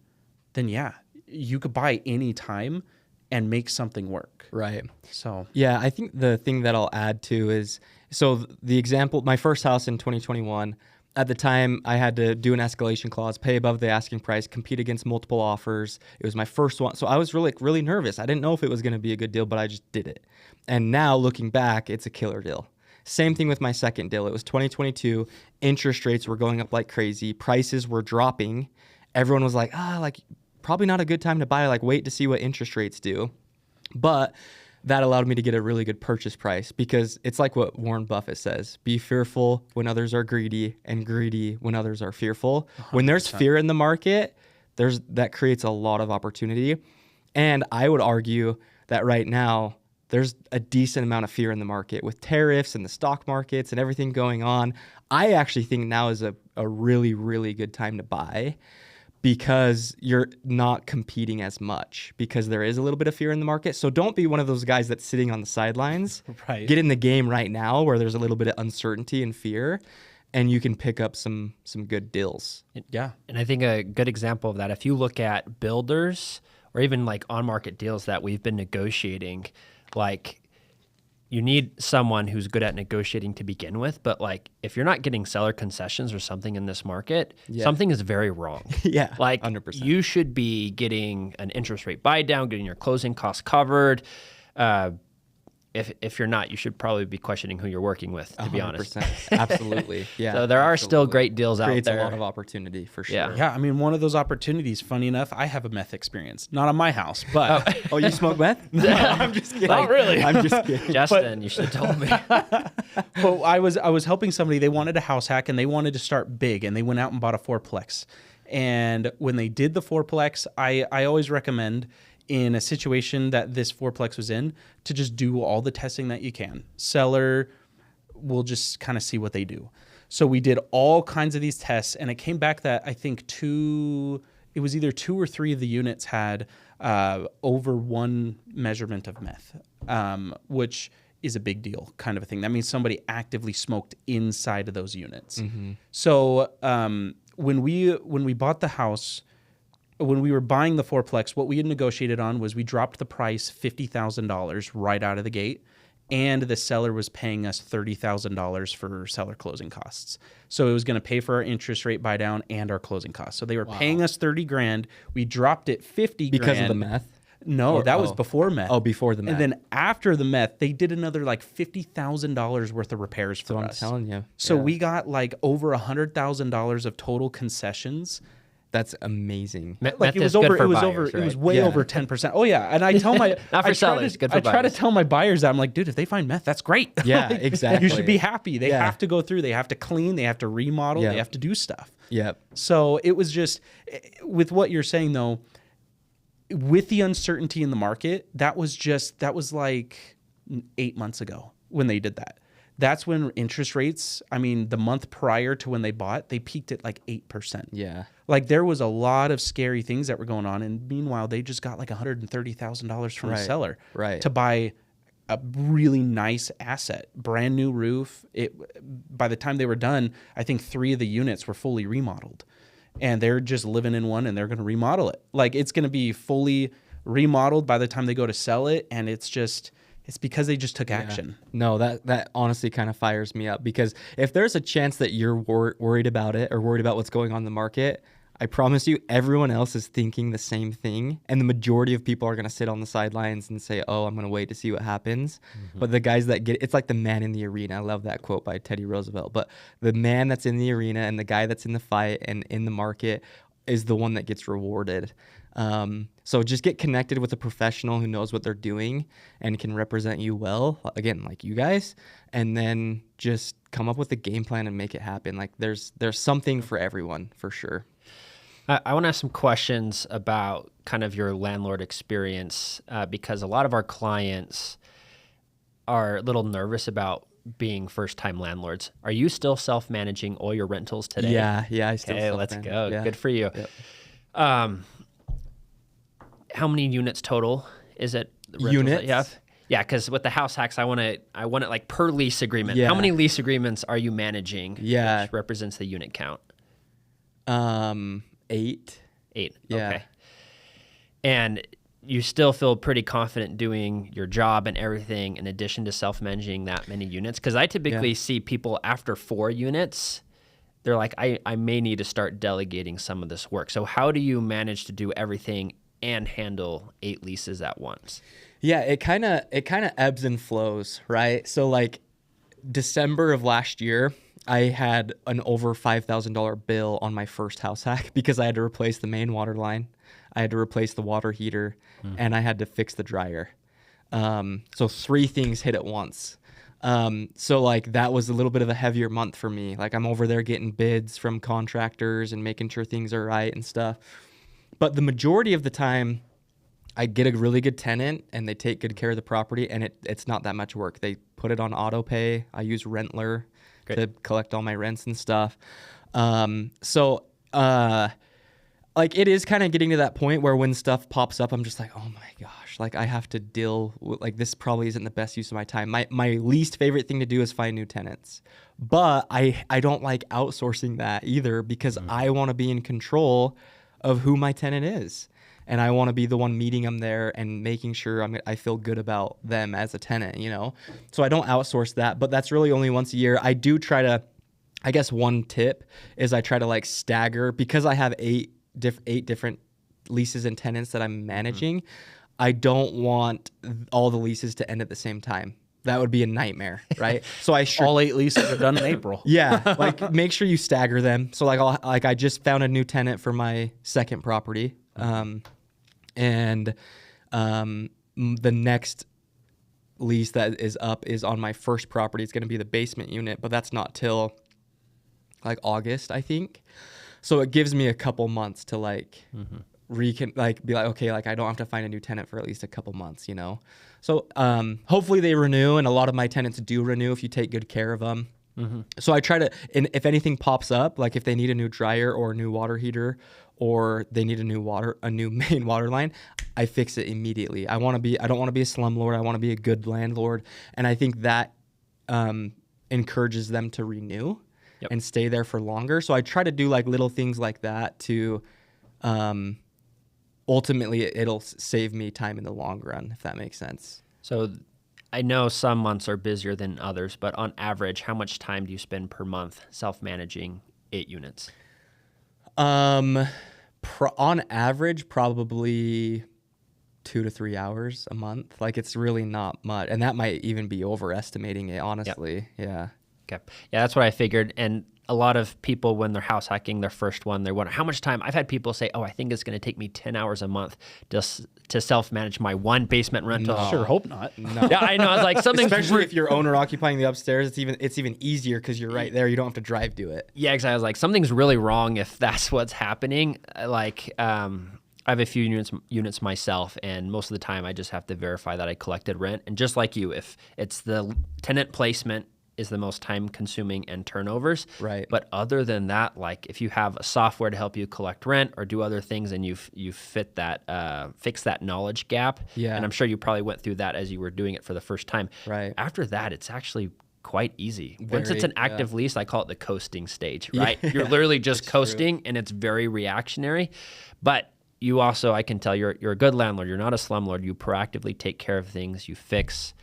then yeah, you could buy any time and make something work. Right. So yeah, I think the thing that I'll add to is, so the example, my first house in 2021, at the time I had to do an escalation clause, pay above the asking price, compete against multiple offers. It was my first one. So I was really nervous. I didn't know if it was going to be a good deal, but I just did it. And now looking back, it's a killer deal. Same thing with my second deal. It was 2022. Interest rates were going up like crazy. Prices were dropping. Everyone was like, probably not a good time to buy, wait to see what interest rates do. But that allowed me to get a really good purchase price, because it's like what Warren Buffett says: be fearful when others are greedy, and greedy when others are fearful. 100%. When there's fear in the market, that creates a lot of opportunity. And I would argue that right now there's a decent amount of fear in the market with tariffs and the stock markets and everything going on. I actually think now is a really, really good time to buy, because you're not competing as much, because there is a little bit of fear in the market. So don't be one of those guys that's sitting on the sidelines. Right. Get in the game right now where there's a little bit of uncertainty and fear, and you can pick up some good deals. Yeah. And I think a good example of that, if you look at builders or even on-market deals that we've been negotiating, you need someone who's good at negotiating to begin with. But if you're not getting seller concessions or something in this market, something is very wrong. Yeah, 100%. You should be getting an interest rate buy down, getting your closing costs covered. If you're not, you should probably be questioning who you're working with, to be honest. Absolutely. Yeah. So there are still great deals out there. Creates a lot of opportunity for sure. Yeah. Yeah. I mean, one of those opportunities, funny enough, I have a meth experience. Not on my house, but. Oh, you smoke meth? No, I'm just kidding. Not really. I'm just kidding. Justin, you should have told me. But I was helping somebody. They wanted a house hack and they wanted to start big, and they went out and bought a fourplex. And when they did the fourplex, I always recommend, in a situation that this fourplex was in, to just do all the testing that you can. Seller will just kind of see what they do. So we did all kinds of these tests, and it came back that I think it was either 2 or 3 of the units had over 1 measurement of meth, which is a big deal kind of a thing. That means somebody actively smoked inside of those units. Mm-hmm. So when we bought the house, when we were buying the fourplex, what we had negotiated on was we dropped the price $50,000 right out of the gate, and the seller was paying us $30,000 for seller closing costs. So it was going to pay for our interest rate buy down and our closing costs. So they were paying us $30,000. We dropped it $50,000 because of the meth. No, that was before meth. Oh, before the meth. And then after the meth, they did another $50,000 worth of repairs for us. So I'm telling you. So we got over $100,000 of total concessions. That's amazing. It was over 10%. Oh yeah, and I tell my not for sellers, good for buyers. I try to tell my buyers that I'm like, dude, if they find meth, that's great. Yeah, exactly. You should be happy. They have to go through. They have to clean. They have to remodel. They have to do stuff. Yep. So it was just, with what you're saying though, with the uncertainty in the market, that was 8 months ago when they did that. That's when interest rates, the month prior to when they bought, they peaked at 8%. Yeah. There was a lot of scary things that were going on. And meanwhile, they just got $130,000 from a seller to buy a really nice asset, brand new roof. By the time they were done, I think 3 of the units were fully remodeled, and they're just living in one, and they're going to remodel it. It's going to be fully remodeled by the time they go to sell it. And it's just, It's because they just took action. No, that honestly kind of fires me up, because if there's a chance that you're worried about it or worried about what's going on in the market, I promise you everyone else is thinking the same thing. And the majority of people are going to sit on the sidelines and say, oh, I'm going to wait to see what happens. But the guys that it's like the man in the arena. I love that quote by Teddy Roosevelt. But the man that's in the arena and the guy that's in the fight and in the market is the one that gets rewarded. So just get connected with a professional who knows what they're doing and can represent you well, again, like you guys, and then just come up with a game plan and make it happen. Like there's something for everyone, for sure. I want to ask some questions about kind of your landlord experience, because a lot of our clients are a little nervous about being first-time landlords. Are you still self-managing all your rentals today? Yeah, I still Okay, let's go. Yeah. Good for you. Yep. How many units total is it? Units? That you have? Yeah, because with the house hacks, I want it like per lease agreement. Yeah. How many lease agreements are you managing? Yeah. Which represents the unit count. 8. 8. Yeah. Okay. And you still feel pretty confident doing your job and everything in addition to self-managing that many units? Because I typically see people after 4 units, they're like, I may need to start delegating some of this work. So how do you manage to do everything and handle 8 leases at once? Yeah, it kind of ebbs and flows, right? So like December of last year, I had an over $5,000 bill on my first house hack because I had to replace the main water line, I had to replace the water heater, and I had to fix the dryer. So 3 things hit at once. So like that was a little bit of a heavier month for me. Like I'm over there getting bids from contractors and making sure things are right and stuff. But the majority of the time, I get a really good tenant and they take good care of the property, and it's not that much work. They put it on auto pay. I use Rentler to collect all my rents and stuff. Like it is kind of getting to that point where when stuff pops up, I'm just like, oh my gosh, like I have to deal with, like, this probably isn't the best use of my time. My least favorite thing to do is find new tenants. But I don't like outsourcing that either, because I want to be in control of who my tenant is. And I want to be the one meeting them there and making sure I feel good about them as a tenant, you know? So I don't outsource that, but that's really only once a year. I do try to, I guess one tip is I try to like stagger, because I have 8 different leases and tenants that I'm managing. I don't want all the leases to end at the same time. That would be a nightmare, right? So all 8 leases are done in April. Yeah, like make sure you stagger them. So like I just found a new tenant for my second property, and the next lease that is up is on my first property. It's going to be the basement unit, but that's not till like August, I think. So it gives me a couple months to like be like, okay, like I don't have to find a new tenant for at least a couple months, you know? So hopefully they renew, and a lot of my tenants do renew if you take good care of them. So I try to, and if anything pops up, like if they need a new dryer or a new water heater, or they need a new main water line, I fix it immediately. I don't want to be a slumlord. I want to be a good landlord. And I think that encourages them to renew and stay there for longer. So I try to do like little things like that to, ultimately it'll save me time in the long run, if that makes sense. So I know some months are busier than others, but on average, how much time do you spend per month self-managing 8 units? On average, probably 2 to 3 hours a month. Like it's really not much. And that might even be overestimating it, honestly. Yeah. Okay. Yeah, that's what I figured. And a lot of people, when they're house hacking their first one, they wonder how much time. I've had people say, I think it's going to take me 10 hours a month just to self-manage my one basement rental. No. Sure hope not. No. Yeah, I know. I was like, something. Especially if you're owner occupying the upstairs, it's even easier because you're right there. You don't have to drive to it. Yeah, exactly. I was like, something's really wrong if that's what's happening. Like, I have a few units myself, and most of the time I just have to verify that I collected rent. And just like you, if it's the tenant placement is the most time consuming and turnovers. Right. But other than that, like if you have a software to help you collect rent or do other things, and you fit that, fix that knowledge gap. Yeah. And I'm sure you probably went through that as you were doing it for the first time. Right. After that, it's actually quite easy. Once it's an active lease, I call it the coasting stage, right? Yeah. You're literally just coasting, and it's very reactionary. But you also, I can tell you're a good landlord. You're not a slumlord. You proactively take care of things. You fix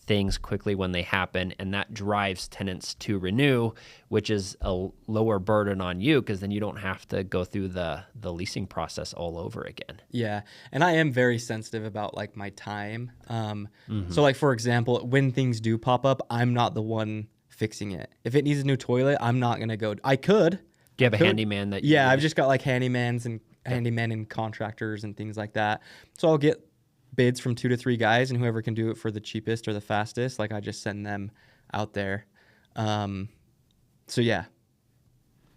things quickly when they happen, and that drives tenants to renew, which is a lower burden on you because then you don't have to go through the leasing process all over again. Yeah, and I am very sensitive about like my time. So like for example, when things do pop up, I'm not the one fixing it. If it needs a new toilet, I'm not gonna go. I could. Do you have a handyman that? Yeah, I've just got like handymen and contractors and things like that. So I'll get bids from 2 to 3 guys, and whoever can do it for the cheapest or the fastest, like I just send them out there. So yeah.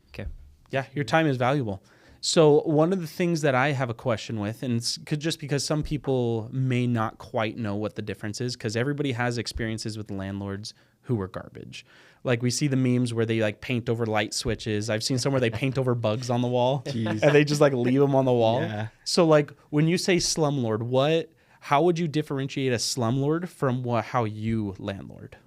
Okay. Yeah, your time is valuable. So one of the things that I have a question with, and it's just because some people may not quite know what the difference is, because everybody has experiences with landlords who were garbage. Like we see the memes where they like paint over light switches. I've seen some where they paint over bugs on the wall and they just like leave them on the wall. Yeah. So like when you say slumlord, how would you differentiate a slumlord from how you landlord?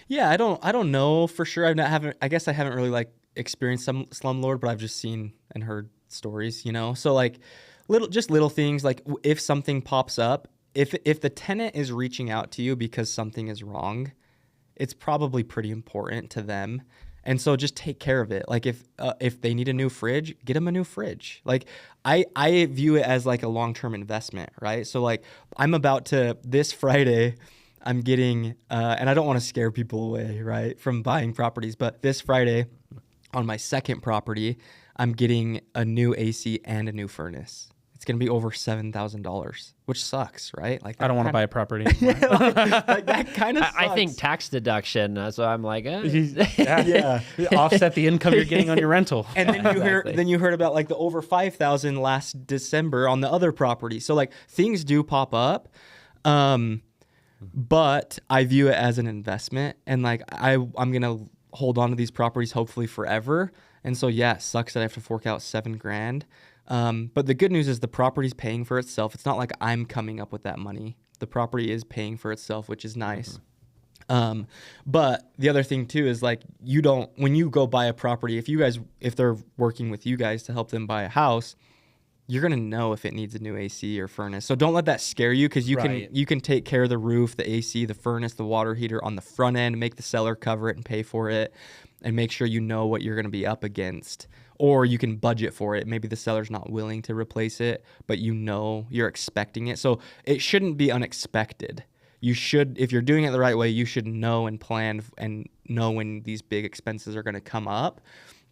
Yeah, I don't know for sure. I guess I haven't really like experienced some slumlord, but I've just seen and heard stories, you know? So like little things, like if something pops up, if the tenant is reaching out to you because something is wrong, it's probably pretty important to them. And so just take care of it. Like if they need a new fridge, get them a new fridge. Like I view it as like a long-term investment, right? So like I'm about to, this Friday, I'm getting, and I don't want to scare people away, right, from buying properties, but this Friday on my second property, I'm getting a new AC and a new furnace. It's going to be over $7,000, which sucks, right? Like I don't want to buy a property. like that kind of sucks. I think tax deduction. So I'm like, Yeah. Offset the income you're getting on your rental. And then you heard about like the over 5,000 last December on the other property. So like things do pop up. But I view it as an investment, and like I'm going to hold on to these properties hopefully forever. And so yeah, it sucks that I have to fork out $7,000. But the good news is the property's paying for itself. It's not like I'm coming up with that money. The property is paying for itself, which is nice. But the other thing too is like when you go buy a property, if they're working with you guys to help them buy a house, you're going to know if it needs a new AC or furnace. So don't let that scare you, because you can take care of the roof, the AC, the furnace, the water heater on the front end, make the seller cover it and pay for it, and make sure you know what you're going to be up against. Or you can budget for it. Maybe the seller's not willing to replace it, but you know you're expecting it. So it shouldn't be unexpected. You should, if you're doing it the right way, you should know and plan and know when these big expenses are going to come up,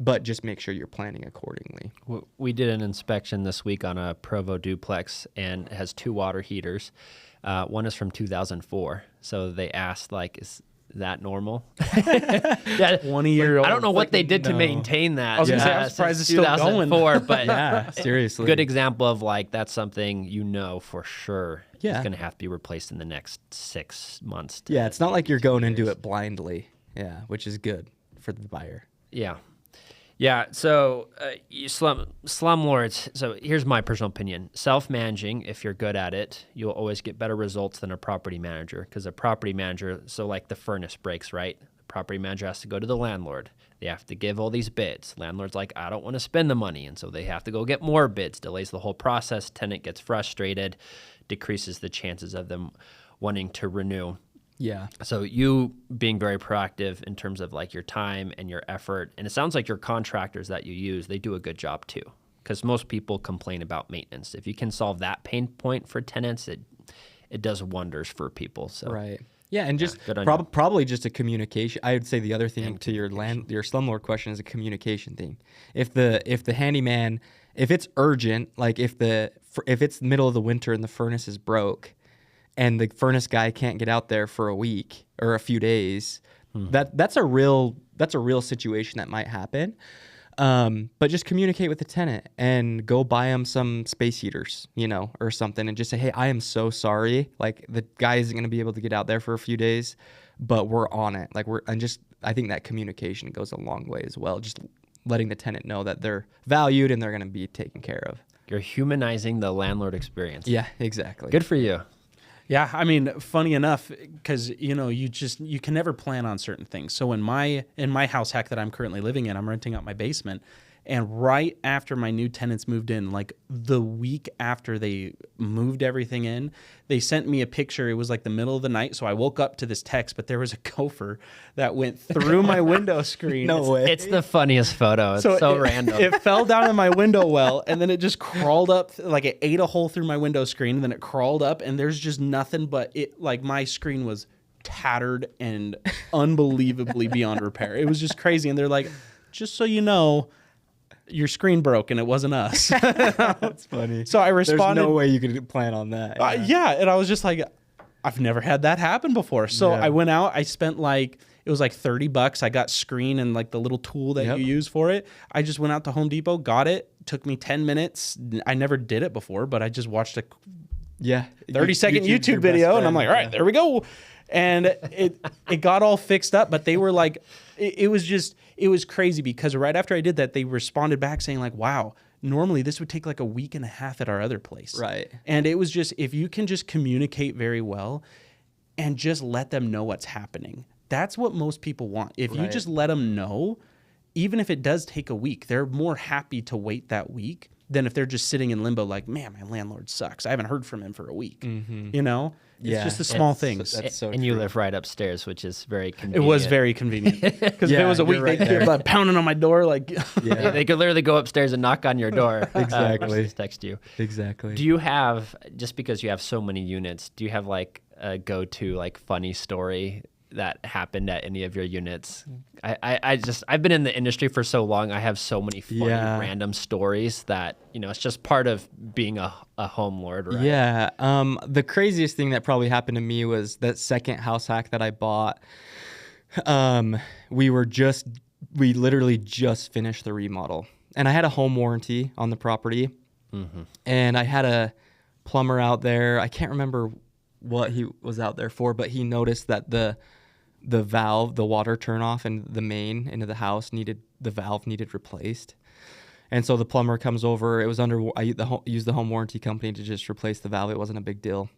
but just make sure you're planning accordingly. We did an inspection this week on a Provo duplex, and it has 2 water heaters. One is from 2004. So they asked, like, is that normal? Yeah, 20-year-old. I don't know what they did to maintain that. I was going to say, I'm surprised it's still going. But Yeah, seriously. Good example of like, that's something you know for sure is going to have to be replaced in the nenext 6 months. Yeah, it's not like you're going into it blindly. Yeah, which is good for the buyer. Yeah. Yeah, so slumlords, so here's my personal opinion. Self-managing, if you're good at it, you'll always get better results than a property manager, because a property manager, so like the furnace breaks, right? The property manager has to go to the landlord. They have to give all these bids. Landlord's like, I don't want to spend the money, and so they have to go get more bids, delays the whole process, tenant gets frustrated, decreases the chances of them wanting to renew. Yeah. So you being very proactive in terms of like your time and your effort, and it sounds like your contractors that you use, they do a good job too, because most people complain about maintenance. If you can solve that pain point for tenants, it does wonders for people. So Right. Yeah, and just you. probably just a communication. I would say the other thing to your slumlord question is a communication thing. If the handyman, if it's urgent, like if it's the middle of the winter and the furnace is broke, and the furnace guy can't get out there for a week or a few days, that's a real situation that might happen. But just communicate with the tenant and go buy them some space heaters, or something, and just say, hey, I am so sorry. Like the guy isn't going to be able to get out there for a few days, but we're on it. I think that communication goes a long way as well. Just letting the tenant know that they're valued and they're going to be taken care of. You're humanizing the landlord experience. Yeah, exactly. Good for you. Yeah, I mean, funny enough, because you can never plan on certain things. So in my house hack that I'm currently living in, I'm renting out my basement, And right after my new tenants moved in, like the week after they moved everything in, they sent me a picture. It was like the middle of the night. So I woke up to this text, but there was a gopher that went through my window screen. No way. It's the funniest photo. It's so random. It fell down in my window well, and then it just crawled up, like it ate a hole through my window screen, and then it crawled up, and there's just nothing but it, like my screen was tattered and unbelievably beyond repair. It was just crazy. And they're like, just so you know, your screen broke and it wasn't us. That's funny. So I responded. There's no way you could plan on that. Yeah. And I was just like, I've never had that happen before. So I went out, I spent it was like $30. I got screen and like the little tool that you use for it. I just went out to Home Depot, got it. Took me 10 minutes. I never did it before, but I just watched a 30-second YouTube video and I'm like, all right, there we go. And it got all fixed up, but they were like, it was crazy because right after I did that, they responded back saying like, wow, normally this would take like a week and a half at our other place. Right. And it was just, if you can just communicate very well and just let them know what's happening, that's what most people want. If you just let them know, even if it does take a week, they're more happy to wait that week than if they're just sitting in limbo like, man, my landlord sucks. I haven't heard from him for a week. You know? It's just the small things. That's so and true. you live right upstairs, which is very convenient. It was very convenient. Because if it was a week, they'd be pounding on my door like... They could literally go upstairs and knock on your door. Exactly. Versus text you. Exactly. Do you have, just because you have so many units, do you have like a go-to like funny story that happened at any of your units? I've been in the industry for so long. I have so many funny random stories that, you know, it's just part of being a home lord, right? Yeah. The craziest thing that probably happened to me was that second house hack that I bought. We literally just finished the remodel, and I had a home warranty on the property, and I had a plumber out there. I can't remember what he was out there for, but he noticed that the valve, the water turnoff and the main into the house needed replaced. And so the plumber comes over. It was I used the home warranty company to just replace the valve. It wasn't a big deal.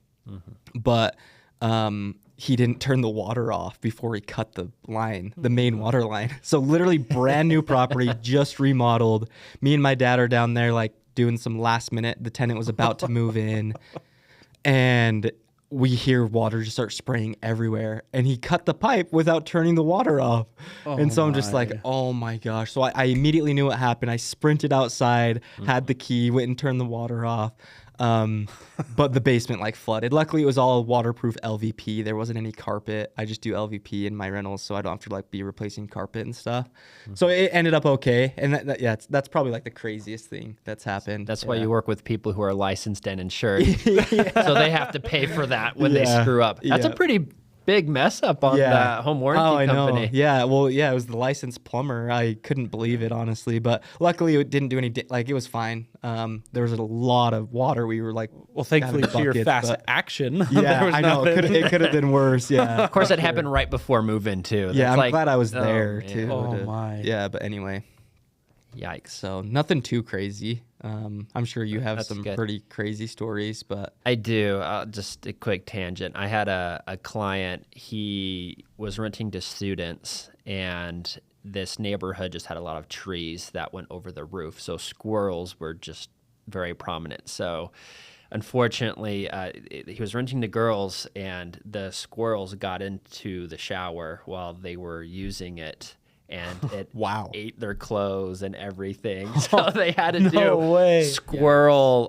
But he didn't turn the water off before he cut the line, the main water line. So literally brand new property, just remodeled. Me and my dad are down there like doing some last minute. The tenant was about to move in, and we hear water just start spraying everywhere, and he cut the pipe without turning the water off. And so I'm just like, oh my gosh. So I immediately knew what happened. I sprinted outside, had the key, went and turned the water off. But the basement like flooded. Luckily it was all waterproof LVP. There wasn't any carpet. I just do LVP in my rentals, so I don't have to like be replacing carpet and stuff. So it ended up okay. And that's probably like the craziest thing that's happened. That's why you work with people who are licensed and insured. So they have to pay for that when they screw up. That's a pretty big mess up on that home warranty company. Yeah, well, it was the licensed plumber. I couldn't believe it, honestly, but luckily it didn't do any, it was fine. There was a lot of water. We were like, well, thankfully to your fast action. Yeah, I know. It could have been worse. Yeah. Of course, it happened right before move-in too. Yeah, I'm glad I was there too. Oh my. Yeah, but anyway. Yikes. So nothing too crazy. I'm sure you have some pretty crazy stories, but I do. Just a quick tangent. I had a client. He was renting to students, and this neighborhood just had a lot of trees that went over the roof. So squirrels were just very prominent. So unfortunately, he was renting to girls, and the squirrels got into the shower while they were using it. And it ate their clothes and everything. So they had to do squirrel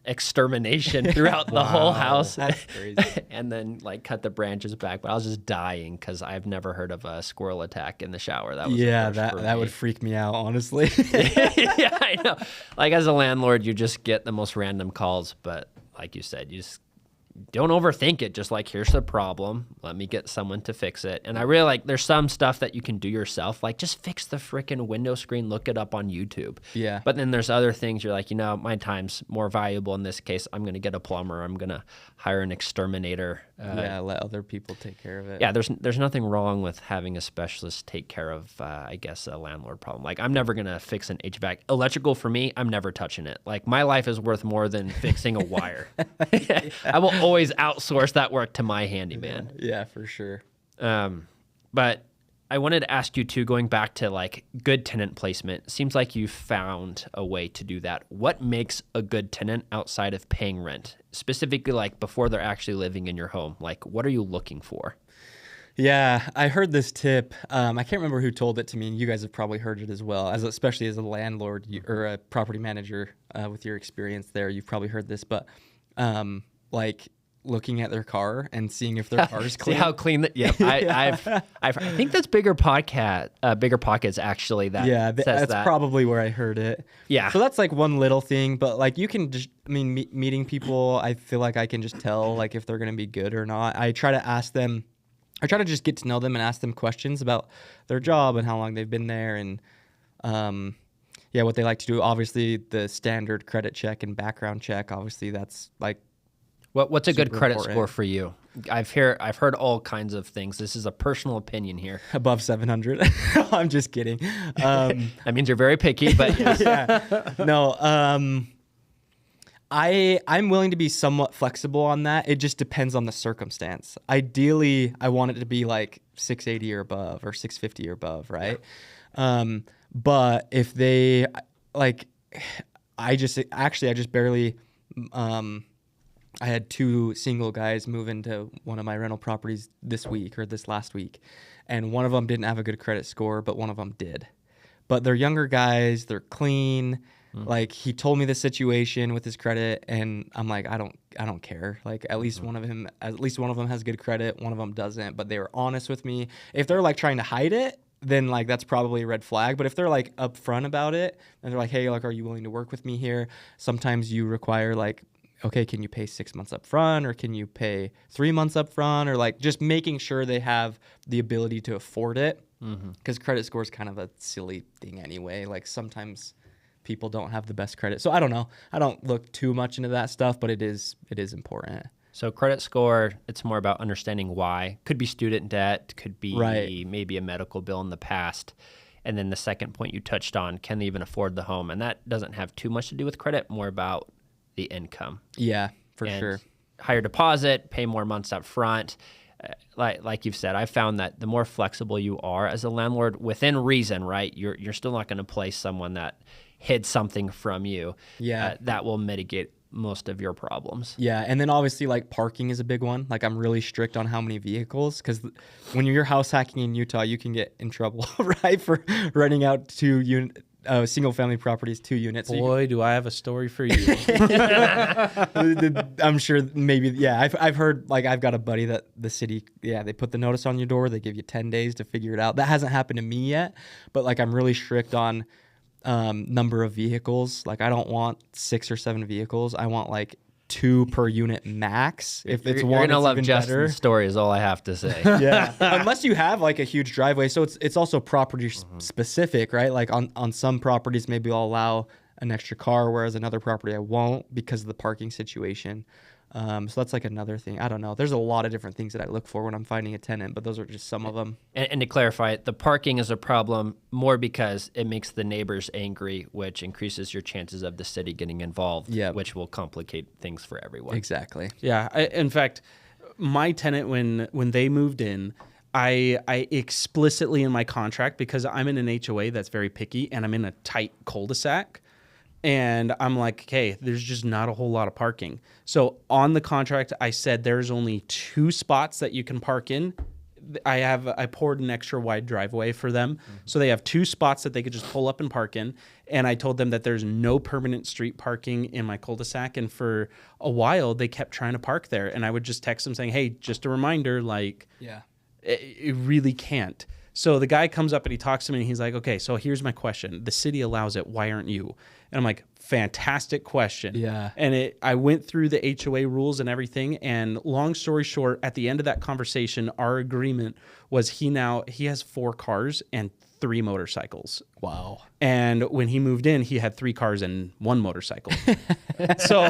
extermination throughout the whole house. That's crazy. And then like cut the branches back. But I was just dying because I've never heard of a squirrel attack in the shower. That was that would freak me out, honestly. Yeah, I know. Like as a landlord, you just get the most random calls. But like you said, you just don't overthink it. Just like, here's the problem. Let me get someone to fix it. And I really like, there's some stuff that you can do yourself. Like just fix the freaking window screen, look it up on YouTube. Yeah. But then there's other things you're like, my time's more valuable in this case. I'm going to get a plumber. I'm going to hire an exterminator. Let other people take care of it. Yeah. There's nothing wrong with having a specialist take care of, I guess, a landlord problem. Like I'm never going to fix an HVAC. Electrical for me, I'm never touching it. Like my life is worth more than fixing a wire. I will always outsource that work to my handyman. Yeah, for sure. But I wanted to ask you too, going back to like good tenant placement, seems like you found a way to do that. What makes a good tenant outside of paying rent? Specifically, like before they're actually living in your home, like what are you looking for? Yeah, I heard this tip. I can't remember who told it to me, and you guys have probably heard it as well. Especially as a landlord or a property manager, with your experience there, you've probably heard this. But like looking at their car and seeing if their car is clean. See how clean that? Yeah, I think that's Bigger Pockets actually. That's probably where I heard it. Yeah. So that's like one little thing, but like you can just, meeting people, I feel like I can just tell like if they're gonna be good or not. I try to just get to know them and ask them questions about their job and how long they've been there and what they like to do. Obviously, the standard credit check and background check. Obviously, that's like what's a good credit important. score for you? I've heard all kinds of things. This is a personal opinion here. Above 700. I'm just kidding. That means you're very picky, but yes. Yeah. No. I'm willing to be somewhat flexible on that. It just depends on the circumstance. Ideally, I want it to be like 680 or above or 650 or above, right? Yeah. But if they like, I just barely, I had 2 single guys move into one of my rental properties this last week, and one of them didn't have a good credit score, but one of them did. But they're younger guys, they're clean. Like he told me the situation with his credit, and I'm like, I don't care. Like at least one of them has good credit, one of them doesn't. But they were honest with me. If they're like trying to hide it, then like that's probably a red flag. But if they're like upfront about it, and they're like, hey, like, are you willing to work with me here? Sometimes you require like, okay, can you pay 6 months up front, or can you pay 3 months up front, or like just making sure they have the ability to afford it. Because credit score is kind of a silly thing anyway. Like sometimes people don't have the best credit. So I don't know. I don't look too much into that stuff, but it is important. So credit score, it's more about understanding why. Could be student debt, could be maybe a medical bill in the past. And then the second point you touched on, can they even afford the home? And that doesn't have too much to do with credit, more about the income. Yeah, for sure. Higher deposit, pay more months up front. Like you've said, I've found that the more flexible you are as a landlord, within reason, right? You're still not going to place someone that hid something from you. Yeah. That will mitigate most of your problems. Yeah, and then obviously like parking is a big one. Like I'm really strict on how many vehicles, because when you're house hacking in Utah, you can get in trouble, right, for renting out single family properties, 2 units. Boy, do I have a story for you. I'm sure maybe, yeah. I've heard, like, I've got a buddy that the city, they put the notice on your door. They give you 10 days to figure it out. That hasn't happened to me yet, but like I'm really strict on number of vehicles. Like I don't want 6 or 7 vehicles. I want like 2 per unit max. If it's one, you're gonna it's love even Justin's better. story is all I have to say. Yeah, unless you have like a huge driveway. So it's also property specific, right? Like on some properties, maybe I'll allow an extra car, whereas another property I won't because of the parking situation. So that's like another thing. I don't know. There's a lot of different things that I look for when I'm finding a tenant, but those are just some of them. And to clarify, the parking is a problem more because it makes the neighbors angry, which increases your chances of the city getting involved, which will complicate things for everyone. Exactly. Yeah. In fact, my tenant, when they moved in, I explicitly in my contract, because I'm in an HOA that's very picky and I'm in a tight cul-de-sac, and I'm like, okay, there's just not a whole lot of parking. So on the contract, I said there's only 2 spots that you can park in. I poured an extra wide driveway for them. So they have 2 spots that they could just pull up and park in. And I told them that there's no permanent street parking in my cul-de-sac. And for a while, they kept trying to park there. And I would just text them saying, hey, just a reminder, like, it really can't. So the guy comes up and he talks to me and he's like, okay, so here's my question. The city allows it. Why aren't you? And I'm like, fantastic question. Yeah. And I went through the HOA rules and everything. And long story short, at the end of that conversation, our agreement was he has 4 cars and 3 motorcycles. Wow. And when he moved in, he had 3 cars and 1 motorcycle. So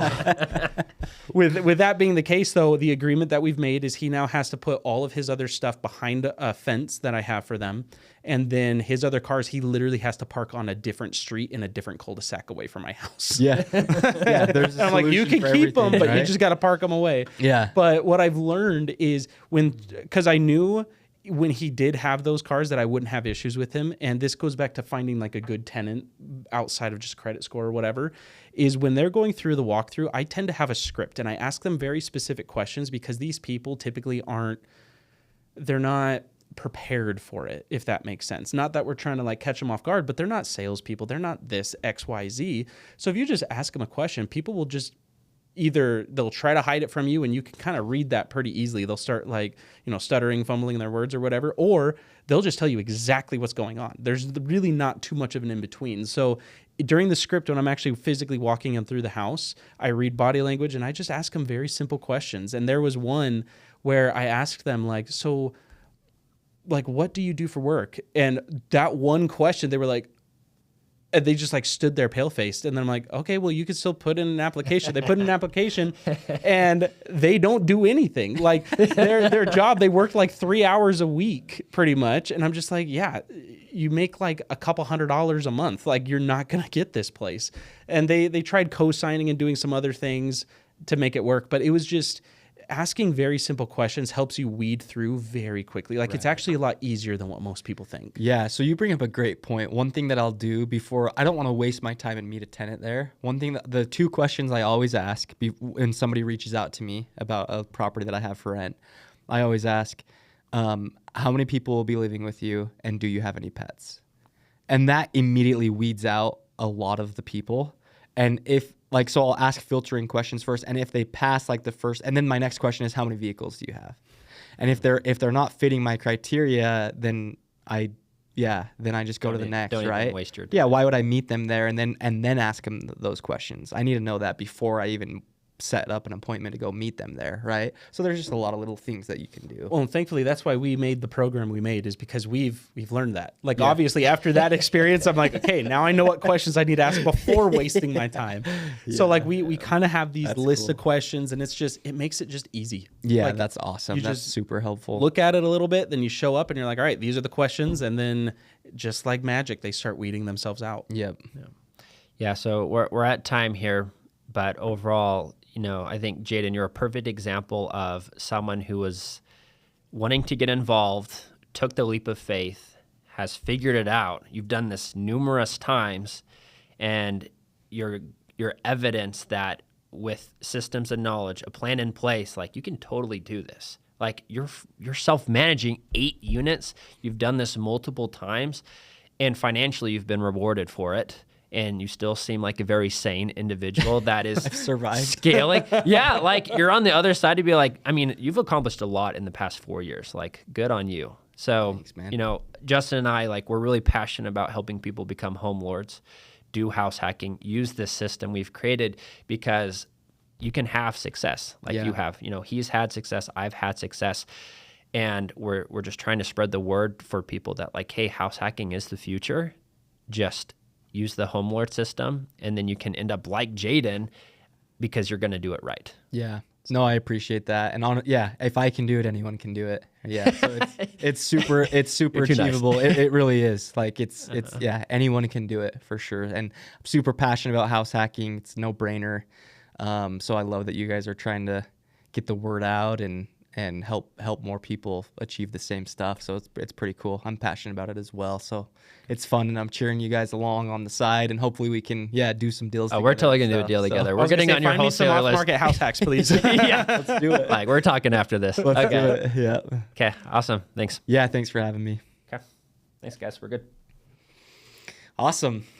with that being the case, though, the agreement that we've made is he now has to put all of his other stuff behind a fence that I have for them. And then his other cars, he literally has to park on a different street in a different cul-de-sac away from my house. Yeah. There's a I'm like, you can keep them, but right? you just got to park them away. Yeah. But what I've learned is because I knew when he did have those cars that I wouldn't have issues with him. And this goes back to finding like a good tenant outside of just credit score or whatever, is when they're going through the walkthrough, I tend to have a script and I ask them very specific questions because these people typically they're not prepared for it, if that makes sense. Not that we're trying to like catch them off guard, but they're not salespeople. They're not this XYZ. So if you just ask them a question, people will just either they'll try to hide it from you and you can kind of read that pretty easily. They'll start like, stuttering, fumbling their words or whatever, or they'll just tell you exactly what's going on. There's really not too much of an in-between. So during the script, when I'm actually physically walking them through the house, I read body language and I just ask them very simple questions. And there was one where I asked them like, so like, what do you do for work? And that one question, they were like, and they just like stood there pale-faced. And then I'm like, okay, well, you can still put in an application. They put in an application and they don't do anything. Like their job, they work like 3 hours a week pretty much. And I'm just like, yeah, you make like a couple $100 a month. Like you're not going to get this place. And they tried co-signing and doing some other things to make it work. But it was just asking very simple questions helps you weed through very quickly. Like it's actually a lot easier than what most people think. Yeah. So you bring up a great point. One thing that I'll do before, I don't want to waste my time and meet a tenant there. One thing the 2 questions I always ask when somebody reaches out to me about a property that I have for rent, I always ask, how many people will be living with you and do you have any pets? And that immediately weeds out a lot of the people. And so I'll ask filtering questions first, and if they pass like the first, and then my next question is how many vehicles do you have? And if they're not fitting my criteria, then I just go to the next, don't right? Even waste your time. Yeah, why would I meet them there and then ask them those questions? I need to know that before I even set up an appointment to go meet them there, right? So there's just a lot of little things that you can do. Well, and thankfully that's why we made the program we made, is because we've learned that. Like obviously after that experience, I'm like, okay, now I know what questions I need to ask before wasting my time. So like we kind of have these lists of questions, and it makes it just easy. Yeah, like, that's awesome. That's super helpful. Look at it a little bit, then you show up and you're like, all right, these are the questions, and then just like magic, they start weeding themselves out. Yep. Yeah, so we're at time here, but overall, I think, Jaden, you're a perfect example of someone who was wanting to get involved, took the leap of faith, has figured it out. You've done this numerous times, and you're evidence that with systems and knowledge, a plan in place, like you can totally do this. Like you're self-managing 8 units. You've done this multiple times, and financially you've been rewarded for it. And you still seem like a very sane individual that is survived. Scaling. Yeah, like you're on the other side to be like, I mean, you've accomplished a lot in the past 4 years. Like, good on you. So, thanks, man. Justin and I, like, we're really passionate about helping people become home lords, do house hacking, use this system we've created, because you can have success like you have. He's had success. I've had success. And we're just trying to spread the word for people that, like, hey, house hacking is the future. Just use the HomeLord system, and then you can end up like Jaden because you're going to do it right. Yeah. No, I appreciate that. And if I can do it, anyone can do it. Yeah. So it's super achievable. Nice. It really is. Like anyone can do it for sure. And I'm super passionate about house hacking. It's no brainer. So I love that you guys are trying to get the word out and help more people achieve the same stuff. So it's pretty cool. I'm passionate about it as well. So it's fun, and I'm cheering you guys along on the side, and hopefully we can do some deals together. We're totally going to do a deal together. We're getting on your wholesaler list. Market house hacks, please. Yeah. Let's do it. Like, we're talking after this. Let's do it. Yeah. Okay. Awesome. Thanks. Yeah. Thanks for having me. Okay. Thanks, guys. We're good. Awesome.